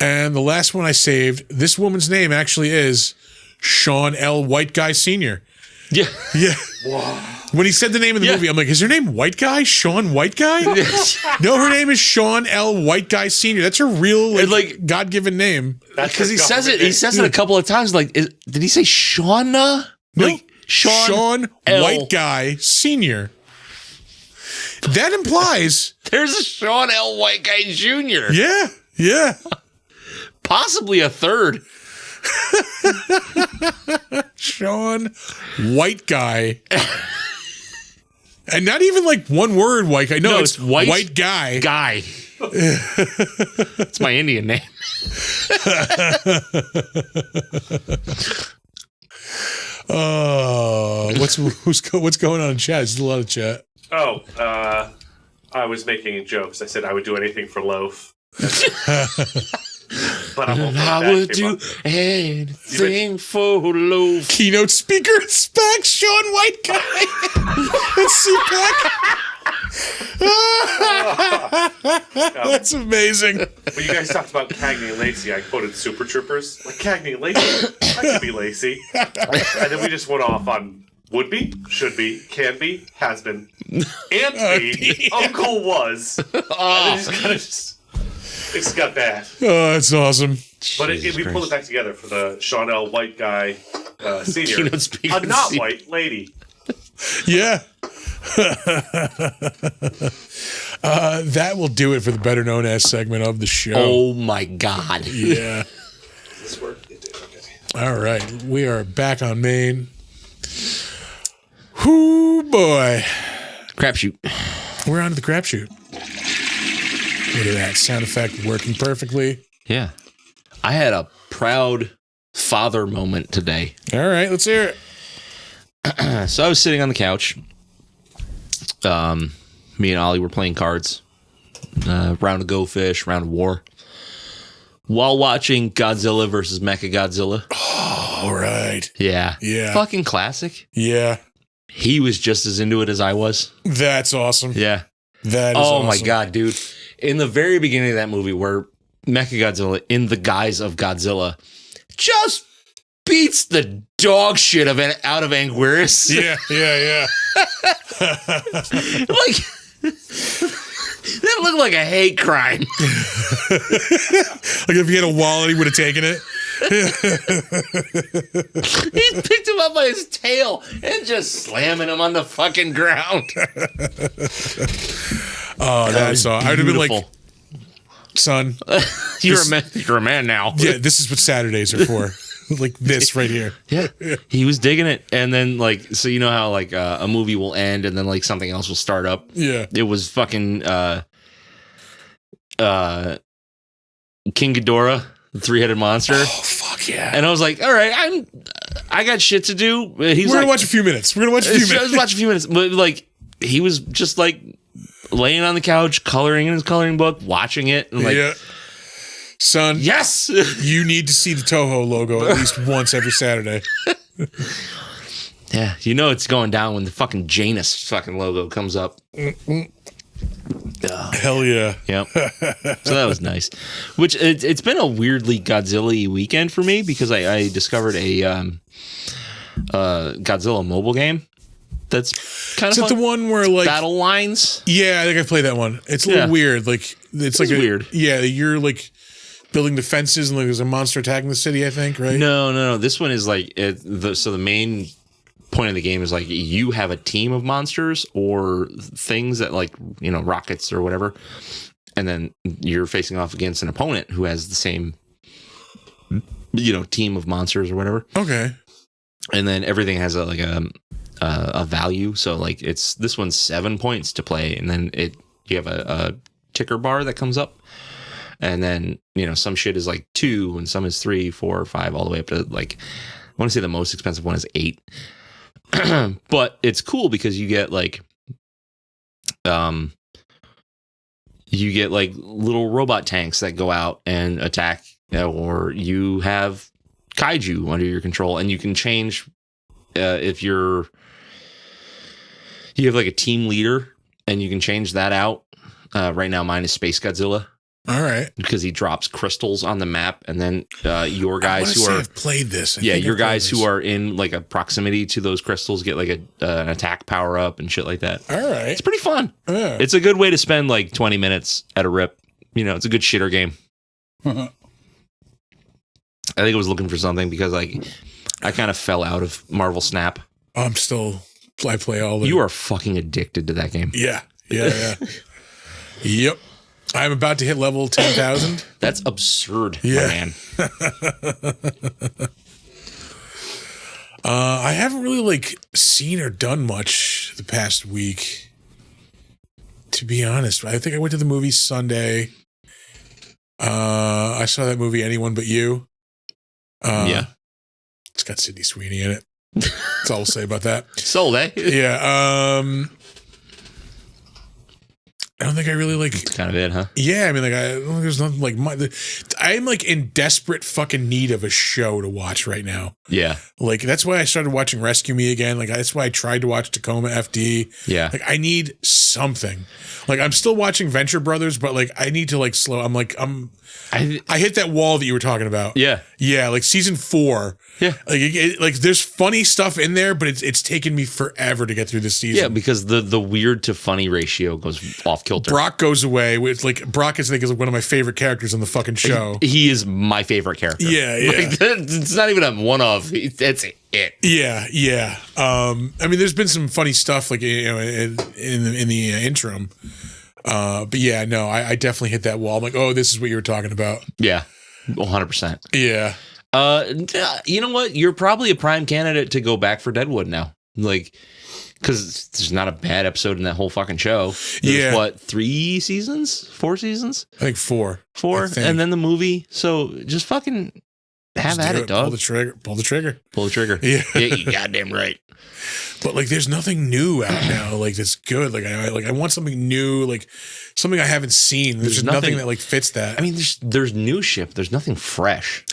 Speaker 1: And the last one I saved, this woman's name actually is Sean L. White Guy Sr.
Speaker 2: Yeah.
Speaker 1: Yeah. When he said the name of the movie, I'm like, is her name White Guy? Sean White Guy? No, her name is Sean L. White Guy Sr. That's her real like God-given name.
Speaker 2: Because he says it a couple of times. Like, did he say Shauna? Like,
Speaker 1: Sean
Speaker 2: L.
Speaker 1: White Guy Sr. That implies
Speaker 2: there's a Sean L. White Guy Jr.
Speaker 1: Yeah.
Speaker 2: Possibly a third.
Speaker 1: Sean White Guy. And not even like one word white guy. No, it's white guy.
Speaker 2: Guy. It's my Indian name.
Speaker 1: Oh, what's going on in chat? There's a lot of chat.
Speaker 5: Oh, I was making jokes. I said I would do anything for loaf. But
Speaker 2: I would do anything for loaf.
Speaker 1: Keynote speaker is back, Sean White Guy. Let's see back. That's amazing.
Speaker 5: When you guys talked about Cagney and Lacey, I quoted Super Troopers. Like, Cagney and Lacey, I could be Lacey. And then we just went off on would be, should be, can be, has been, and be, uncle was. And then it's got bad.
Speaker 1: Oh, that's awesome.
Speaker 5: But we pulled it back together for the Sean L. White Guy Senior. A not white lady.
Speaker 1: Yeah. That will do it for the better known as segment of the show.
Speaker 2: Oh my God.
Speaker 1: Yeah.
Speaker 5: This work? It did. Okay.
Speaker 1: All right. We are back on Maine. Whoo boy.
Speaker 2: Crapshoot.
Speaker 1: We're on to the crapshoot. Look at that sound effect working perfectly.
Speaker 2: Yeah. I had a proud father moment today.
Speaker 1: All right, let's hear it.
Speaker 2: So I was sitting on the couch. Me and Ollie were playing cards. Round of Go Fish, Round of War. While watching Godzilla versus Mechagodzilla.
Speaker 1: Oh, all right.
Speaker 2: Yeah.
Speaker 1: Yeah.
Speaker 2: Fucking classic.
Speaker 1: Yeah.
Speaker 2: He was just as into it as I was.
Speaker 1: That's awesome.
Speaker 2: Yeah.
Speaker 1: That is
Speaker 2: awesome.
Speaker 1: My
Speaker 2: God, dude. In the very beginning of that movie where Mechagodzilla, in the guise of Godzilla, just beats the dog shit out of Anguirus.
Speaker 1: Yeah.
Speaker 2: Like, that looked like a hate crime.
Speaker 1: Like if he had a wallet, he would have taken it.
Speaker 2: He picked him up by his tail and just slamming him on the fucking ground.
Speaker 1: Oh, that was awesome. I would have been like, son,
Speaker 2: you're a man now.
Speaker 1: Yeah, this is what Saturdays are for. Like this right here.
Speaker 2: Yeah. He was digging it. And then, like, so you know how, like, a movie will end and then, like, something else will start up?
Speaker 1: Yeah.
Speaker 2: It was fucking King Ghidorah, the three-headed monster.
Speaker 1: Oh, fuck yeah.
Speaker 2: And I was like, all right, I got shit to do.
Speaker 1: We're going to watch a few minutes.
Speaker 2: Let's watch a few minutes. But, like, he was just, like, laying on the couch, coloring in his coloring book, watching it. And, like,
Speaker 1: yeah. Son,
Speaker 2: yes,
Speaker 1: you need to see the Toho logo at least once every Saturday.
Speaker 2: Yeah, you know it's going down when the fucking Janus fucking logo comes up.
Speaker 1: Hell yeah.
Speaker 2: Yep. So that was nice. Which it's been a weirdly Godzilla-y weekend for me because I discovered a Godzilla mobile game. That's kind of
Speaker 1: fun. Is it the one where like
Speaker 2: Battle Lines?
Speaker 1: Yeah, I think I played that one. It's a little weird. Like it's like
Speaker 2: weird.
Speaker 1: Yeah, you're like building the fences and like there's a monster attacking the city, I think, right?
Speaker 2: No. This one is like so the main point of the game is like you have a team of monsters or things that like, you know, rockets or whatever, and then you're facing off against an opponent who has the same, you know, team of monsters or whatever.
Speaker 1: Okay.
Speaker 2: And then everything has a value. So like this one's 7 points to play, and then you have a ticker bar that comes up, and then, you know, some shit is like 2 and some is 3, 4, 5, all the way up to like, I want to say the most expensive one is 8. But it's cool because you get like little robot tanks that go out and attack, or you have kaiju under your control, and you can change if you have like a team leader, and you can change that out. Right now mine is Space Godzilla.
Speaker 1: All right.
Speaker 2: Because he drops crystals on the map, and then your guys who are
Speaker 1: I've played this.
Speaker 2: your guys who are in like a proximity to those crystals get like an attack power up and shit like that.
Speaker 1: All right.
Speaker 2: It's pretty fun.
Speaker 1: Yeah.
Speaker 2: It's a good way to spend like 20 minutes at a rip. You know, it's a good shitter game. I think I was looking for something because like I kind of fell out of Marvel Snap.
Speaker 1: I play all the.
Speaker 2: You are fucking addicted to that game.
Speaker 1: Yeah. Yep. I'm about to hit level 10,000.
Speaker 2: That's absurd,
Speaker 1: Yeah.
Speaker 2: my man.
Speaker 1: I haven't really like seen or done much the past week, to be honest. I think I went to the movies Sunday. I saw that movie Anyone But You.
Speaker 2: Yeah.
Speaker 1: It's got Sydney Sweeney in it. That's all I'll say about that.
Speaker 2: Sold, eh?
Speaker 1: Yeah. I don't think I really like.
Speaker 2: That's kind of it, huh?
Speaker 1: Yeah, I mean, like, I don't think there's nothing like I'm like in desperate fucking need of a show to watch right now.
Speaker 2: Yeah.
Speaker 1: Like, that's why I started watching Rescue Me again. Like, that's why I tried to watch Tacoma FD.
Speaker 2: Yeah.
Speaker 1: Like, I need something. Like, I'm still watching Venture Brothers, but like, I need to like slow. I hit that wall that you were talking about.
Speaker 2: Yeah.
Speaker 1: Yeah, like season 4.
Speaker 2: Yeah.
Speaker 1: Like there's funny stuff in there, but it's taken me forever to get through this season.
Speaker 2: Yeah, because the weird to funny ratio goes off kilter.
Speaker 1: Brock goes away. With like Brock is, I think, is one of my favorite characters on the fucking show.
Speaker 2: He is my favorite character.
Speaker 1: Yeah.
Speaker 2: Like, it's not even a one of. That's it.
Speaker 1: Yeah. I mean, there's been some funny stuff like, you know, in the interim. But yeah, no, I definitely hit that wall. I'm like, oh, this is what you were talking about.
Speaker 2: Yeah, 100%.
Speaker 1: Yeah.
Speaker 2: You know what? You're probably a prime candidate to go back for Deadwood now. Like, because there's not a bad episode in that whole fucking show. There's, what, 3 seasons? 4 seasons?
Speaker 1: I think 4.
Speaker 2: 4? And then the movie. So just fucking have at it, dog.
Speaker 1: Pull the trigger.
Speaker 2: Pull the trigger.
Speaker 1: Yeah.
Speaker 2: Yeah, you goddamn right.
Speaker 1: But like, there's nothing new out now. Like, that's good. Like, I want something new. Like, something I haven't seen. There's just nothing that like fits that.
Speaker 2: I mean, there's new shit. There's nothing fresh.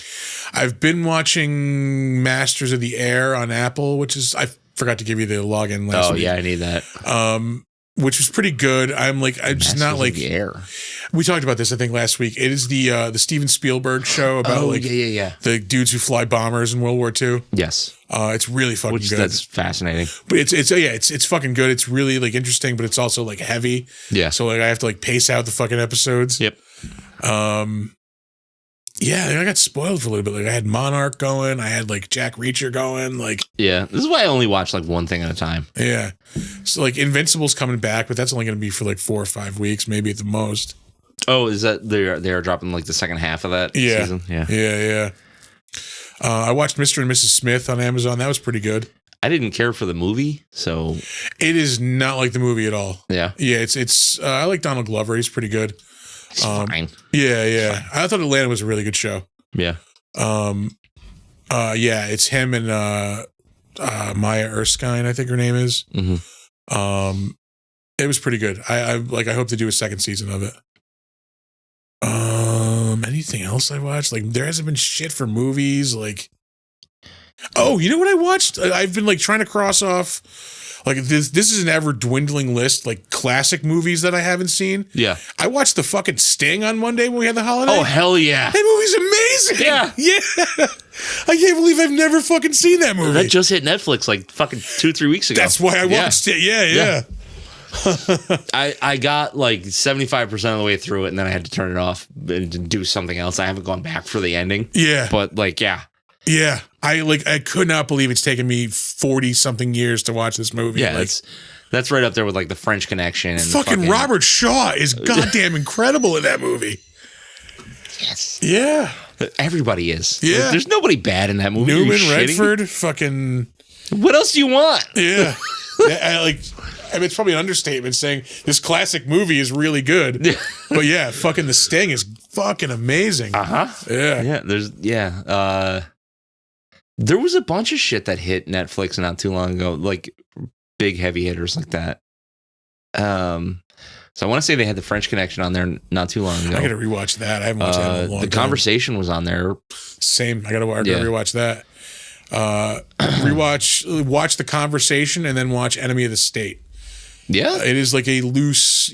Speaker 1: I've been watching Masters of the Air on Apple, which is, I forgot to give you the login last week.
Speaker 2: Oh yeah, I need that.
Speaker 1: Which was pretty good. I'm just not like
Speaker 2: the Air.
Speaker 1: We talked about this, I think, last week. It is the Steven Spielberg show about the dudes who fly bombers in World War II.
Speaker 2: Yes.
Speaker 1: It's really fucking good.
Speaker 2: That's fascinating.
Speaker 1: But it's fucking good. It's really like interesting, but it's also like heavy.
Speaker 2: Yeah.
Speaker 1: So like I have to like pace out the fucking episodes.
Speaker 2: Yep.
Speaker 1: Yeah, I got spoiled for a little bit. Like I had Monarch going, I had like Jack Reacher going, like
Speaker 2: yeah. This is why I only watch like one thing at a time.
Speaker 1: Yeah. So like Invincible's coming back, but that's only going to be for like 4 or 5 weeks, maybe at the most.
Speaker 2: Oh, is that they are dropping like the second half of that season?
Speaker 1: Yeah. I watched Mr. and Mrs. Smith on Amazon. That was pretty good.
Speaker 2: I didn't care for the movie, so
Speaker 1: it is not like the movie at all.
Speaker 2: Yeah.
Speaker 1: Yeah, it's I like Donald Glover. He's pretty good.
Speaker 2: It's fine.
Speaker 1: Yeah. I thought Atlanta was a really good show.
Speaker 2: Yeah.
Speaker 1: Yeah, it's him and Maya Erskine, I think her name is.
Speaker 2: Mm-hmm.
Speaker 1: It was pretty good. I hope to do a second season of it. Anything else I watched? Like there hasn't been shit for movies. Like, oh, you know what I watched? I've been like trying to cross off. Like this is an ever dwindling list. Like classic movies that I haven't seen.
Speaker 2: Yeah,
Speaker 1: I watched the fucking Sting on Monday when we had the holiday.
Speaker 2: Oh hell yeah,
Speaker 1: that movie's amazing. Yeah. I can't believe I've never fucking seen that movie.
Speaker 2: That just hit Netflix like fucking 2-3 weeks ago.
Speaker 1: That's why I watched it. Yeah.
Speaker 2: I got like 75% of the way through it, and then I had to turn it off and do something else. I haven't gone back for the ending.
Speaker 1: Yeah.
Speaker 2: But like, yeah.
Speaker 1: Yeah. I could not believe it's taken me 40 something years to watch this movie.
Speaker 2: Yeah,
Speaker 1: like,
Speaker 2: that's right up there with like the French Connection. And
Speaker 1: fucking Robert Shaw is goddamn incredible in that movie.
Speaker 2: Yes.
Speaker 1: Yeah.
Speaker 2: Everybody is.
Speaker 1: Yeah.
Speaker 2: There's nobody bad in that movie.
Speaker 1: Newman, Redford, fucking.
Speaker 2: What else do you want?
Speaker 1: Yeah. I mean, it's probably an understatement saying this classic movie is really good. But yeah, fucking The Sting is fucking amazing.
Speaker 2: Uh-huh.
Speaker 1: Yeah.
Speaker 2: Yeah. There was a bunch of shit that hit Netflix not too long ago, like big heavy hitters like that. So I want to say they had the French Connection on there not too long ago.
Speaker 1: I got to rewatch that. I haven't watched that in a long time.
Speaker 2: The Conversation was on there.
Speaker 1: Same. I got to rewatch that. Watch The Conversation and then watch Enemy of the State.
Speaker 2: Yeah.
Speaker 1: It is like a loose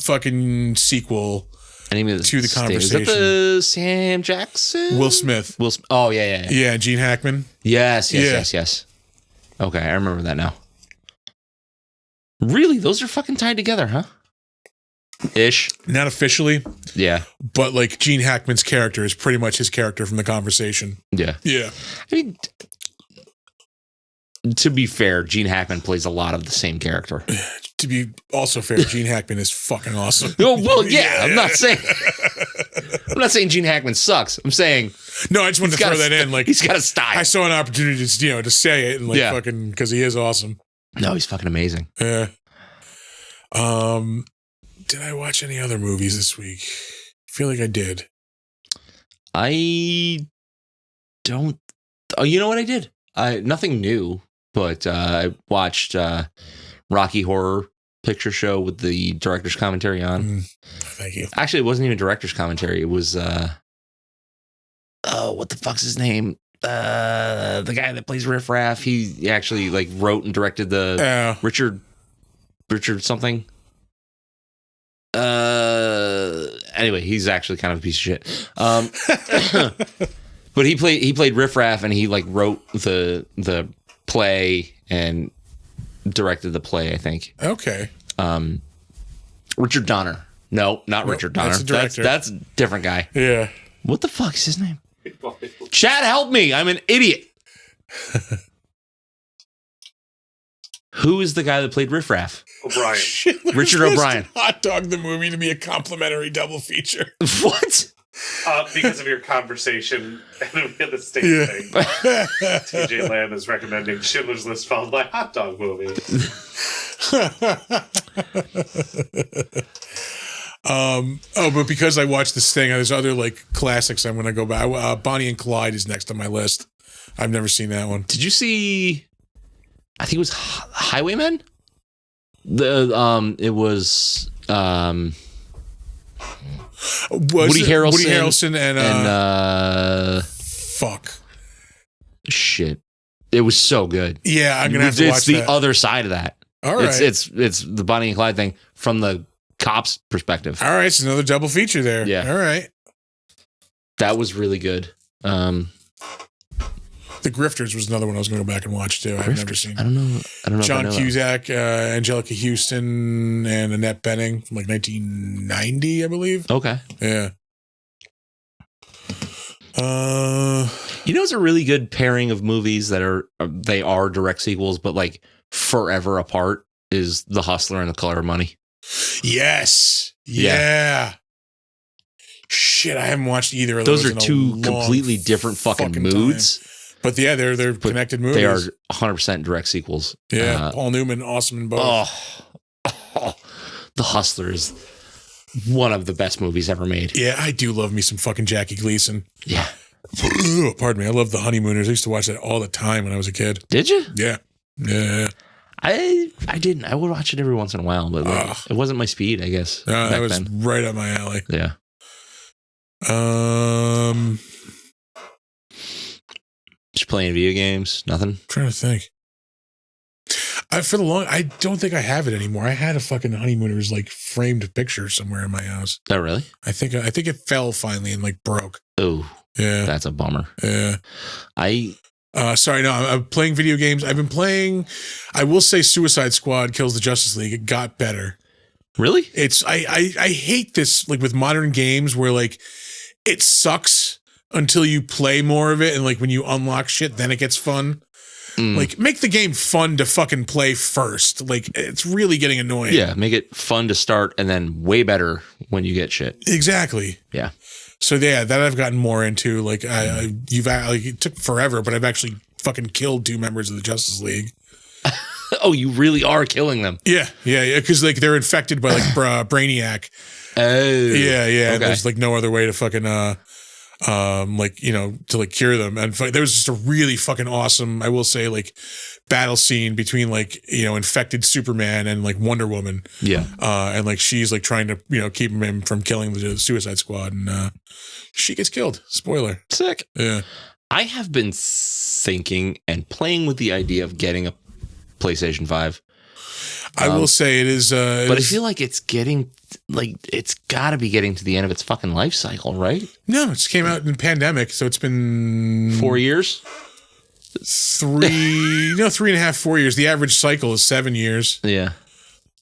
Speaker 1: fucking sequel
Speaker 2: Enemy of the
Speaker 1: to The
Speaker 2: State.
Speaker 1: Conversation.
Speaker 2: Is that the Sam Jackson?
Speaker 1: Will Smith.
Speaker 2: Oh, yeah.
Speaker 1: Yeah, Gene Hackman.
Speaker 2: Yes. Okay, I remember that now. Really? Those are fucking tied together, huh? Ish.
Speaker 1: Not officially,
Speaker 2: Yeah.
Speaker 1: but like Gene Hackman's character is pretty much his character from The Conversation.
Speaker 2: Yeah.
Speaker 1: Yeah.
Speaker 2: I mean, to be fair, Gene Hackman plays a lot of the same character.
Speaker 1: To be also fair, Gene Hackman is fucking awesome.
Speaker 2: Oh, well, yeah. I'm not saying Gene Hackman sucks. I'm saying
Speaker 1: No, I just wanted to throw that in. Like,
Speaker 2: he's got a style.
Speaker 1: I saw an opportunity to, to say it and like
Speaker 2: Yeah.
Speaker 1: fucking because he is awesome.
Speaker 2: No, he's fucking amazing.
Speaker 1: Yeah. Did I watch any other movies this week? I feel like I did.
Speaker 2: I don't. Oh, you know what I did? Nothing new, but I watched Rocky Horror Picture Show with the director's commentary on.
Speaker 1: Thank you.
Speaker 2: Actually, it wasn't even director's commentary. It was what the fuck's his name? The guy that plays Riff Raff. He actually like wrote and directed the Richard something. Anyway, he's actually kind of a piece of shit. But he played Riff Raff, and he like wrote the play and directed the play, I think.
Speaker 1: Okay.
Speaker 2: Richard Donner. No, not Richard Donner.
Speaker 1: That's a director.
Speaker 2: That's a different guy.
Speaker 1: Yeah.
Speaker 2: What the fuck's his name? Chad, help me. I'm an idiot. Who is the guy that played Riff Raff?
Speaker 5: O'Brien.
Speaker 2: Richard O'Brien.
Speaker 1: Hot Dog the movie to be a complimentary double feature.
Speaker 2: What?
Speaker 5: Because of your conversation and the state thing. TJ Lamb is recommending Schindler's List followed by Hot Dog movie.
Speaker 1: But because I watched this thing, there's other like classics I'm going to go by. Bonnie and Clyde is next on my list. I've never seen that one.
Speaker 2: Did you see? I think it was Highwaymen. It was Woody Harrelson
Speaker 1: and fuck.
Speaker 2: Shit. It was so good.
Speaker 1: Yeah, I'm gonna have to watch
Speaker 2: It's the
Speaker 1: that.
Speaker 2: other side of that.
Speaker 1: All right.
Speaker 2: It's the Bonnie and Clyde thing from the cops' perspective.
Speaker 1: All right, it's another double feature there.
Speaker 2: Yeah.
Speaker 1: All right.
Speaker 2: That was really good.
Speaker 1: The Grifters was another one I was going to go back and watch too. I've never seen.
Speaker 2: I don't know.
Speaker 1: John Cusack, Angelica Houston, and Annette Bening from like 1990, I believe.
Speaker 2: Okay.
Speaker 1: Yeah.
Speaker 2: It's a really good pairing of movies that are direct sequels, but like forever apart is The Hustler and The Color of Money.
Speaker 1: Yes. Yeah. Shit, I haven't watched either of
Speaker 2: those.
Speaker 1: Those
Speaker 2: are two completely different fucking moods.
Speaker 1: Time. But yeah, they're connected movies.
Speaker 2: They are 100% direct sequels.
Speaker 1: Yeah, Paul Newman, awesome in both.
Speaker 2: The Hustler is one of the best movies ever made.
Speaker 1: Yeah, I do love me some fucking Jackie Gleason.
Speaker 2: Yeah.
Speaker 1: Pardon me. I love The Honeymooners. I used to watch that all the time when I was a kid.
Speaker 2: Did you?
Speaker 1: Yeah. Yeah.
Speaker 2: I didn't. I would watch it every once in a while, but it wasn't my speed, I guess.
Speaker 1: That was right up my alley.
Speaker 2: Yeah. Just playing video games, nothing.
Speaker 1: I'm trying to think. I don't think I have it anymore. I had a fucking Honeymooners like framed picture somewhere in my house.
Speaker 2: Oh, really?
Speaker 1: I think it fell finally and like broke.
Speaker 2: Oh,
Speaker 1: Yeah.
Speaker 2: that's a bummer.
Speaker 1: Yeah.
Speaker 2: I
Speaker 1: Sorry, no, I'm playing video games. I've been playing, I will say Suicide Squad Kills the Justice League. It got better.
Speaker 2: Really?
Speaker 1: It's, I hate this, like with modern games where like it sucks until you play more of it. And like when you unlock shit, then it gets fun. Like make the game fun to fucking play first. Like it's really getting annoying.
Speaker 2: Yeah. Make it fun to start and then way better when you get shit.
Speaker 1: Exactly.
Speaker 2: Yeah.
Speaker 1: So yeah, that I've gotten more into. Like it took forever, but I've actually fucking killed 2 members of the Justice League.
Speaker 2: Oh, you really are killing them.
Speaker 1: Yeah. Because like they're infected by like Brainiac.
Speaker 2: Oh.
Speaker 1: Yeah.
Speaker 2: Okay.
Speaker 1: And there's like no other way to fucking like, you know, to like cure them. And there was just a really fucking awesome, I will say, like battle scene between like, you know, infected Superman and like Wonder Woman.
Speaker 2: Yeah.
Speaker 1: And like she's like trying to, you know, keep him from killing the Suicide Squad, and she gets killed. Spoiler.
Speaker 2: Sick.
Speaker 1: Yeah.
Speaker 2: I have been thinking and playing with the idea of getting a PlayStation 5.
Speaker 1: I will say it is,
Speaker 2: but I feel like it's getting, like, it's got to be getting to the end of its fucking life cycle, right?
Speaker 1: No, it just came out in pandemic, so it's been
Speaker 2: 4 years?
Speaker 1: 3.5, 4 years. The average cycle is 7 years.
Speaker 2: Yeah.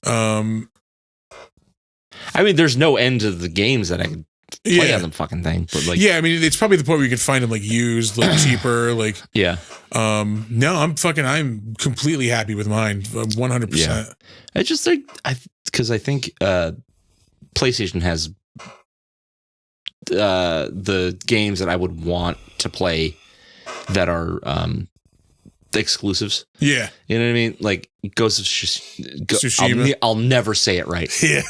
Speaker 2: I mean, there's no end to the games that I could play on the fucking thing, but like,
Speaker 1: yeah, I mean, it's probably the point where you can find them like used, like cheaper, like,
Speaker 2: yeah.
Speaker 1: No, I'm completely happy with mine, 100%.
Speaker 2: Yeah. I just think, because I think PlayStation has the games that I would want to play that are exclusives.
Speaker 1: Yeah.
Speaker 2: You know what I mean? Like Ghost of
Speaker 1: Tsushima.
Speaker 2: I'll never say it right.
Speaker 1: Yeah.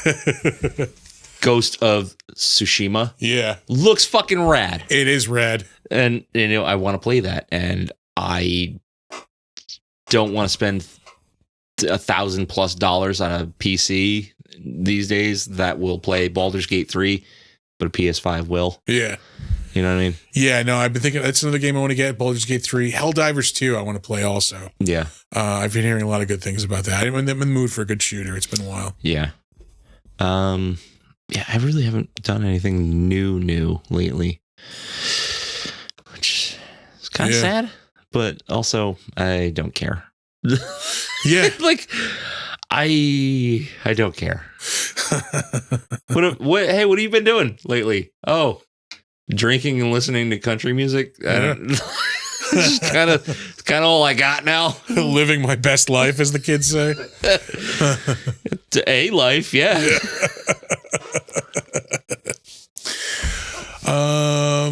Speaker 2: Ghost of Tsushima.
Speaker 1: Yeah.
Speaker 2: Looks fucking rad.
Speaker 1: It is rad.
Speaker 2: And, you know, I want to play that. And I don't want to spend $1,000+ on a PC these days that will play Baldur's Gate 3, but a PS5 will.
Speaker 1: Yeah.
Speaker 2: You know what I mean?
Speaker 1: Yeah, no, I've been thinking that's another game I want to get. Baldur's Gate 3. Helldivers 2 I want to play also.
Speaker 2: Yeah.
Speaker 1: I've been hearing a lot of good things about that. I'm in the mood for a good shooter. It's been a while.
Speaker 2: Yeah. Yeah, I really haven't done anything new lately, which is kind of sad, but also I don't care.
Speaker 1: Yeah.
Speaker 2: Like I don't care. What hey, what have you been doing lately? Oh, drinking and listening to country music. I don't it's kind of all I got now.
Speaker 1: Living my best life, as the kids say.
Speaker 2: A life, yeah.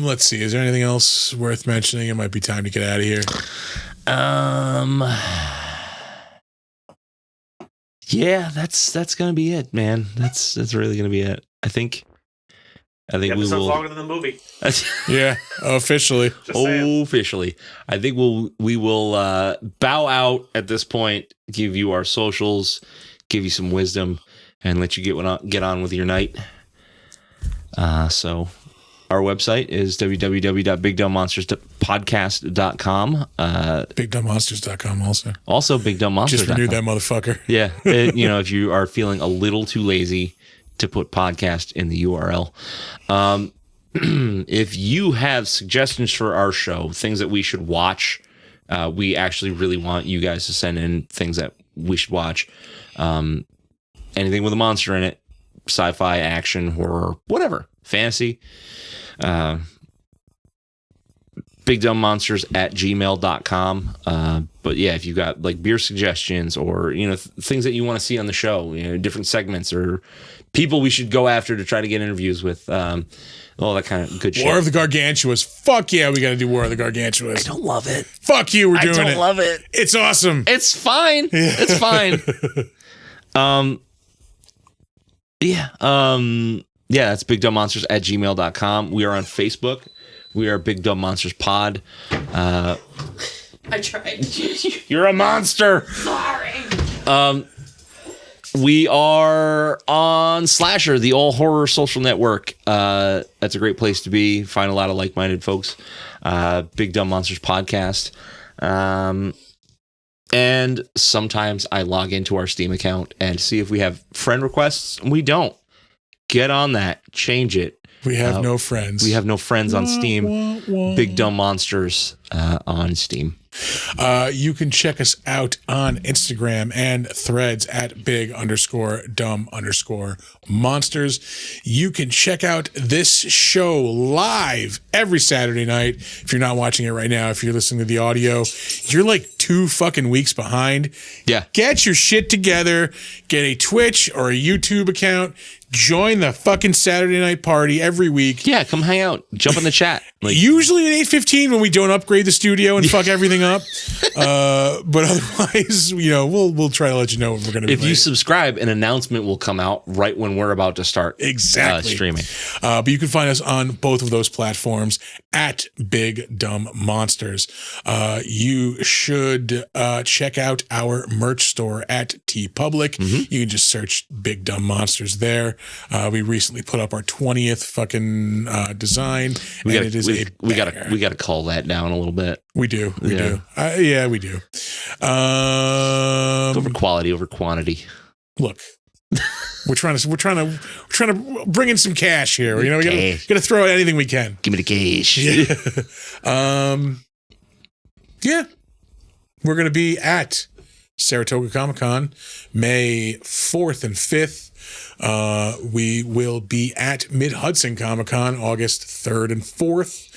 Speaker 1: Let's see. Is there anything else worth mentioning? It might be time to get out of here.
Speaker 2: Yeah, that's gonna be it, man. That's really gonna be it. I think
Speaker 5: The
Speaker 2: we
Speaker 5: episode's
Speaker 2: will.
Speaker 5: longer than the movie.
Speaker 1: Yeah, officially.
Speaker 5: Just saying.
Speaker 2: Officially, I think we will bow out at this point. Give you our socials, give you some wisdom, and let you get on with your night. So our website is www.bigdumbmonsterspodcast.com.
Speaker 1: BigDumbMonsters.com also.
Speaker 2: Also BigDumbMonsters.com.
Speaker 1: Just renewed that motherfucker.
Speaker 2: Yeah. If you are feeling a little too lazy to put podcast in the URL. If you have suggestions for our show, things that we should watch, we actually really want you guys to send in things that we should watch. Anything with a monster in it, sci-fi, action, horror, whatever, fantasy. BigDumbMonsters@gmail.com. But yeah, if you got like beer suggestions or, things that you want to see on the show, different segments or people we should go after to try to get interviews with, all that kind of good shit.
Speaker 1: War of the Gargantuas. Fuck yeah, we got to do War of the Gargantuas.
Speaker 2: I don't love it.
Speaker 1: Fuck you, we're doing it.
Speaker 2: I don't love it.
Speaker 1: It's awesome.
Speaker 2: It's fine. It's fine. Yeah. That's BigDumbMonsters@gmail.com. We are on Facebook. We are Big Dumb Monsters Pod.
Speaker 7: I tried.
Speaker 2: You're a monster.
Speaker 7: Sorry.
Speaker 2: We are on Slasher, the all horror social network. That's a great place to be. Find a lot of like-minded folks. Big Dumb Monsters Podcast. And sometimes I log into our Steam account and see if we have friend requests. We don't. Get on that. Change it.
Speaker 1: We have no friends.
Speaker 2: We have no friends on Steam. Big Dumb Monsters on Steam.
Speaker 1: You can check us out on Instagram and Threads at big_dumb_monsters. You can check out this show live every Saturday night. If you're not watching it right now, if you're listening to the audio, you're like 2 fucking weeks behind.
Speaker 2: Yeah.
Speaker 1: Get your shit together. Get a Twitch or a YouTube account. Join the fucking Saturday night party every week.
Speaker 2: Yeah, come hang out. Jump in the chat.
Speaker 1: Usually at 8:15 when we don't upgrade the studio and fuck everything up. But otherwise, we'll try to let you know when we're going to be
Speaker 2: If you subscribe, an announcement will come out right when we're about to start streaming.
Speaker 1: But you can find us on both of those platforms at Big Dumb Monsters. You should check out our merch store at TeePublic. You can just search Big Dumb Monsters there. We recently put up our 20th fucking design. We gotta call that down a little bit. We do. We do.
Speaker 2: Over quality, over quantity.
Speaker 1: Look, we're trying to bring in some cash here. We gotta throw out anything we can.
Speaker 2: Give me the cash.
Speaker 1: Yeah. We're gonna be at Saratoga Comic-Con May 4th and 5th. We will be at Mid-Hudson Comic-Con August 3rd and 4th.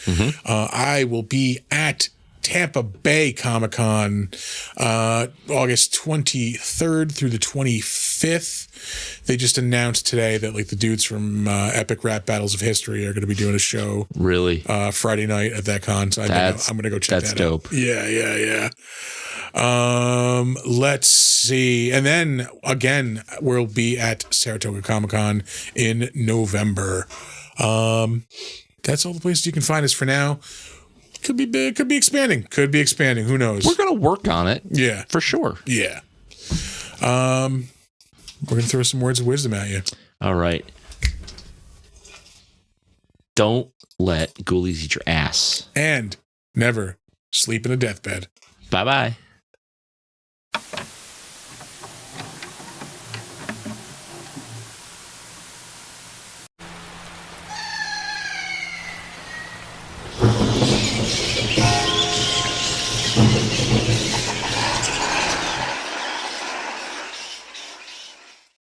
Speaker 1: I will be at Tampa Bay Comic-Con August 23rd through the 25th. They just announced today that the dudes from Epic Rap Battles of History are going to be doing a show Friday night at that con. So I'm going to go check that out. That's dope. Yeah. Let's see. And then again, we'll be at Saratoga Comic-Con in November. That's all the places you can find us for now. Could be big, could be expanding. Who knows?
Speaker 2: We're going to work on it.
Speaker 1: Yeah.
Speaker 2: For sure.
Speaker 1: Yeah. We're going to throw some words of wisdom at you.
Speaker 2: All right. Don't let ghoulies eat your ass.
Speaker 1: And never sleep in a deathbed.
Speaker 2: Bye-bye.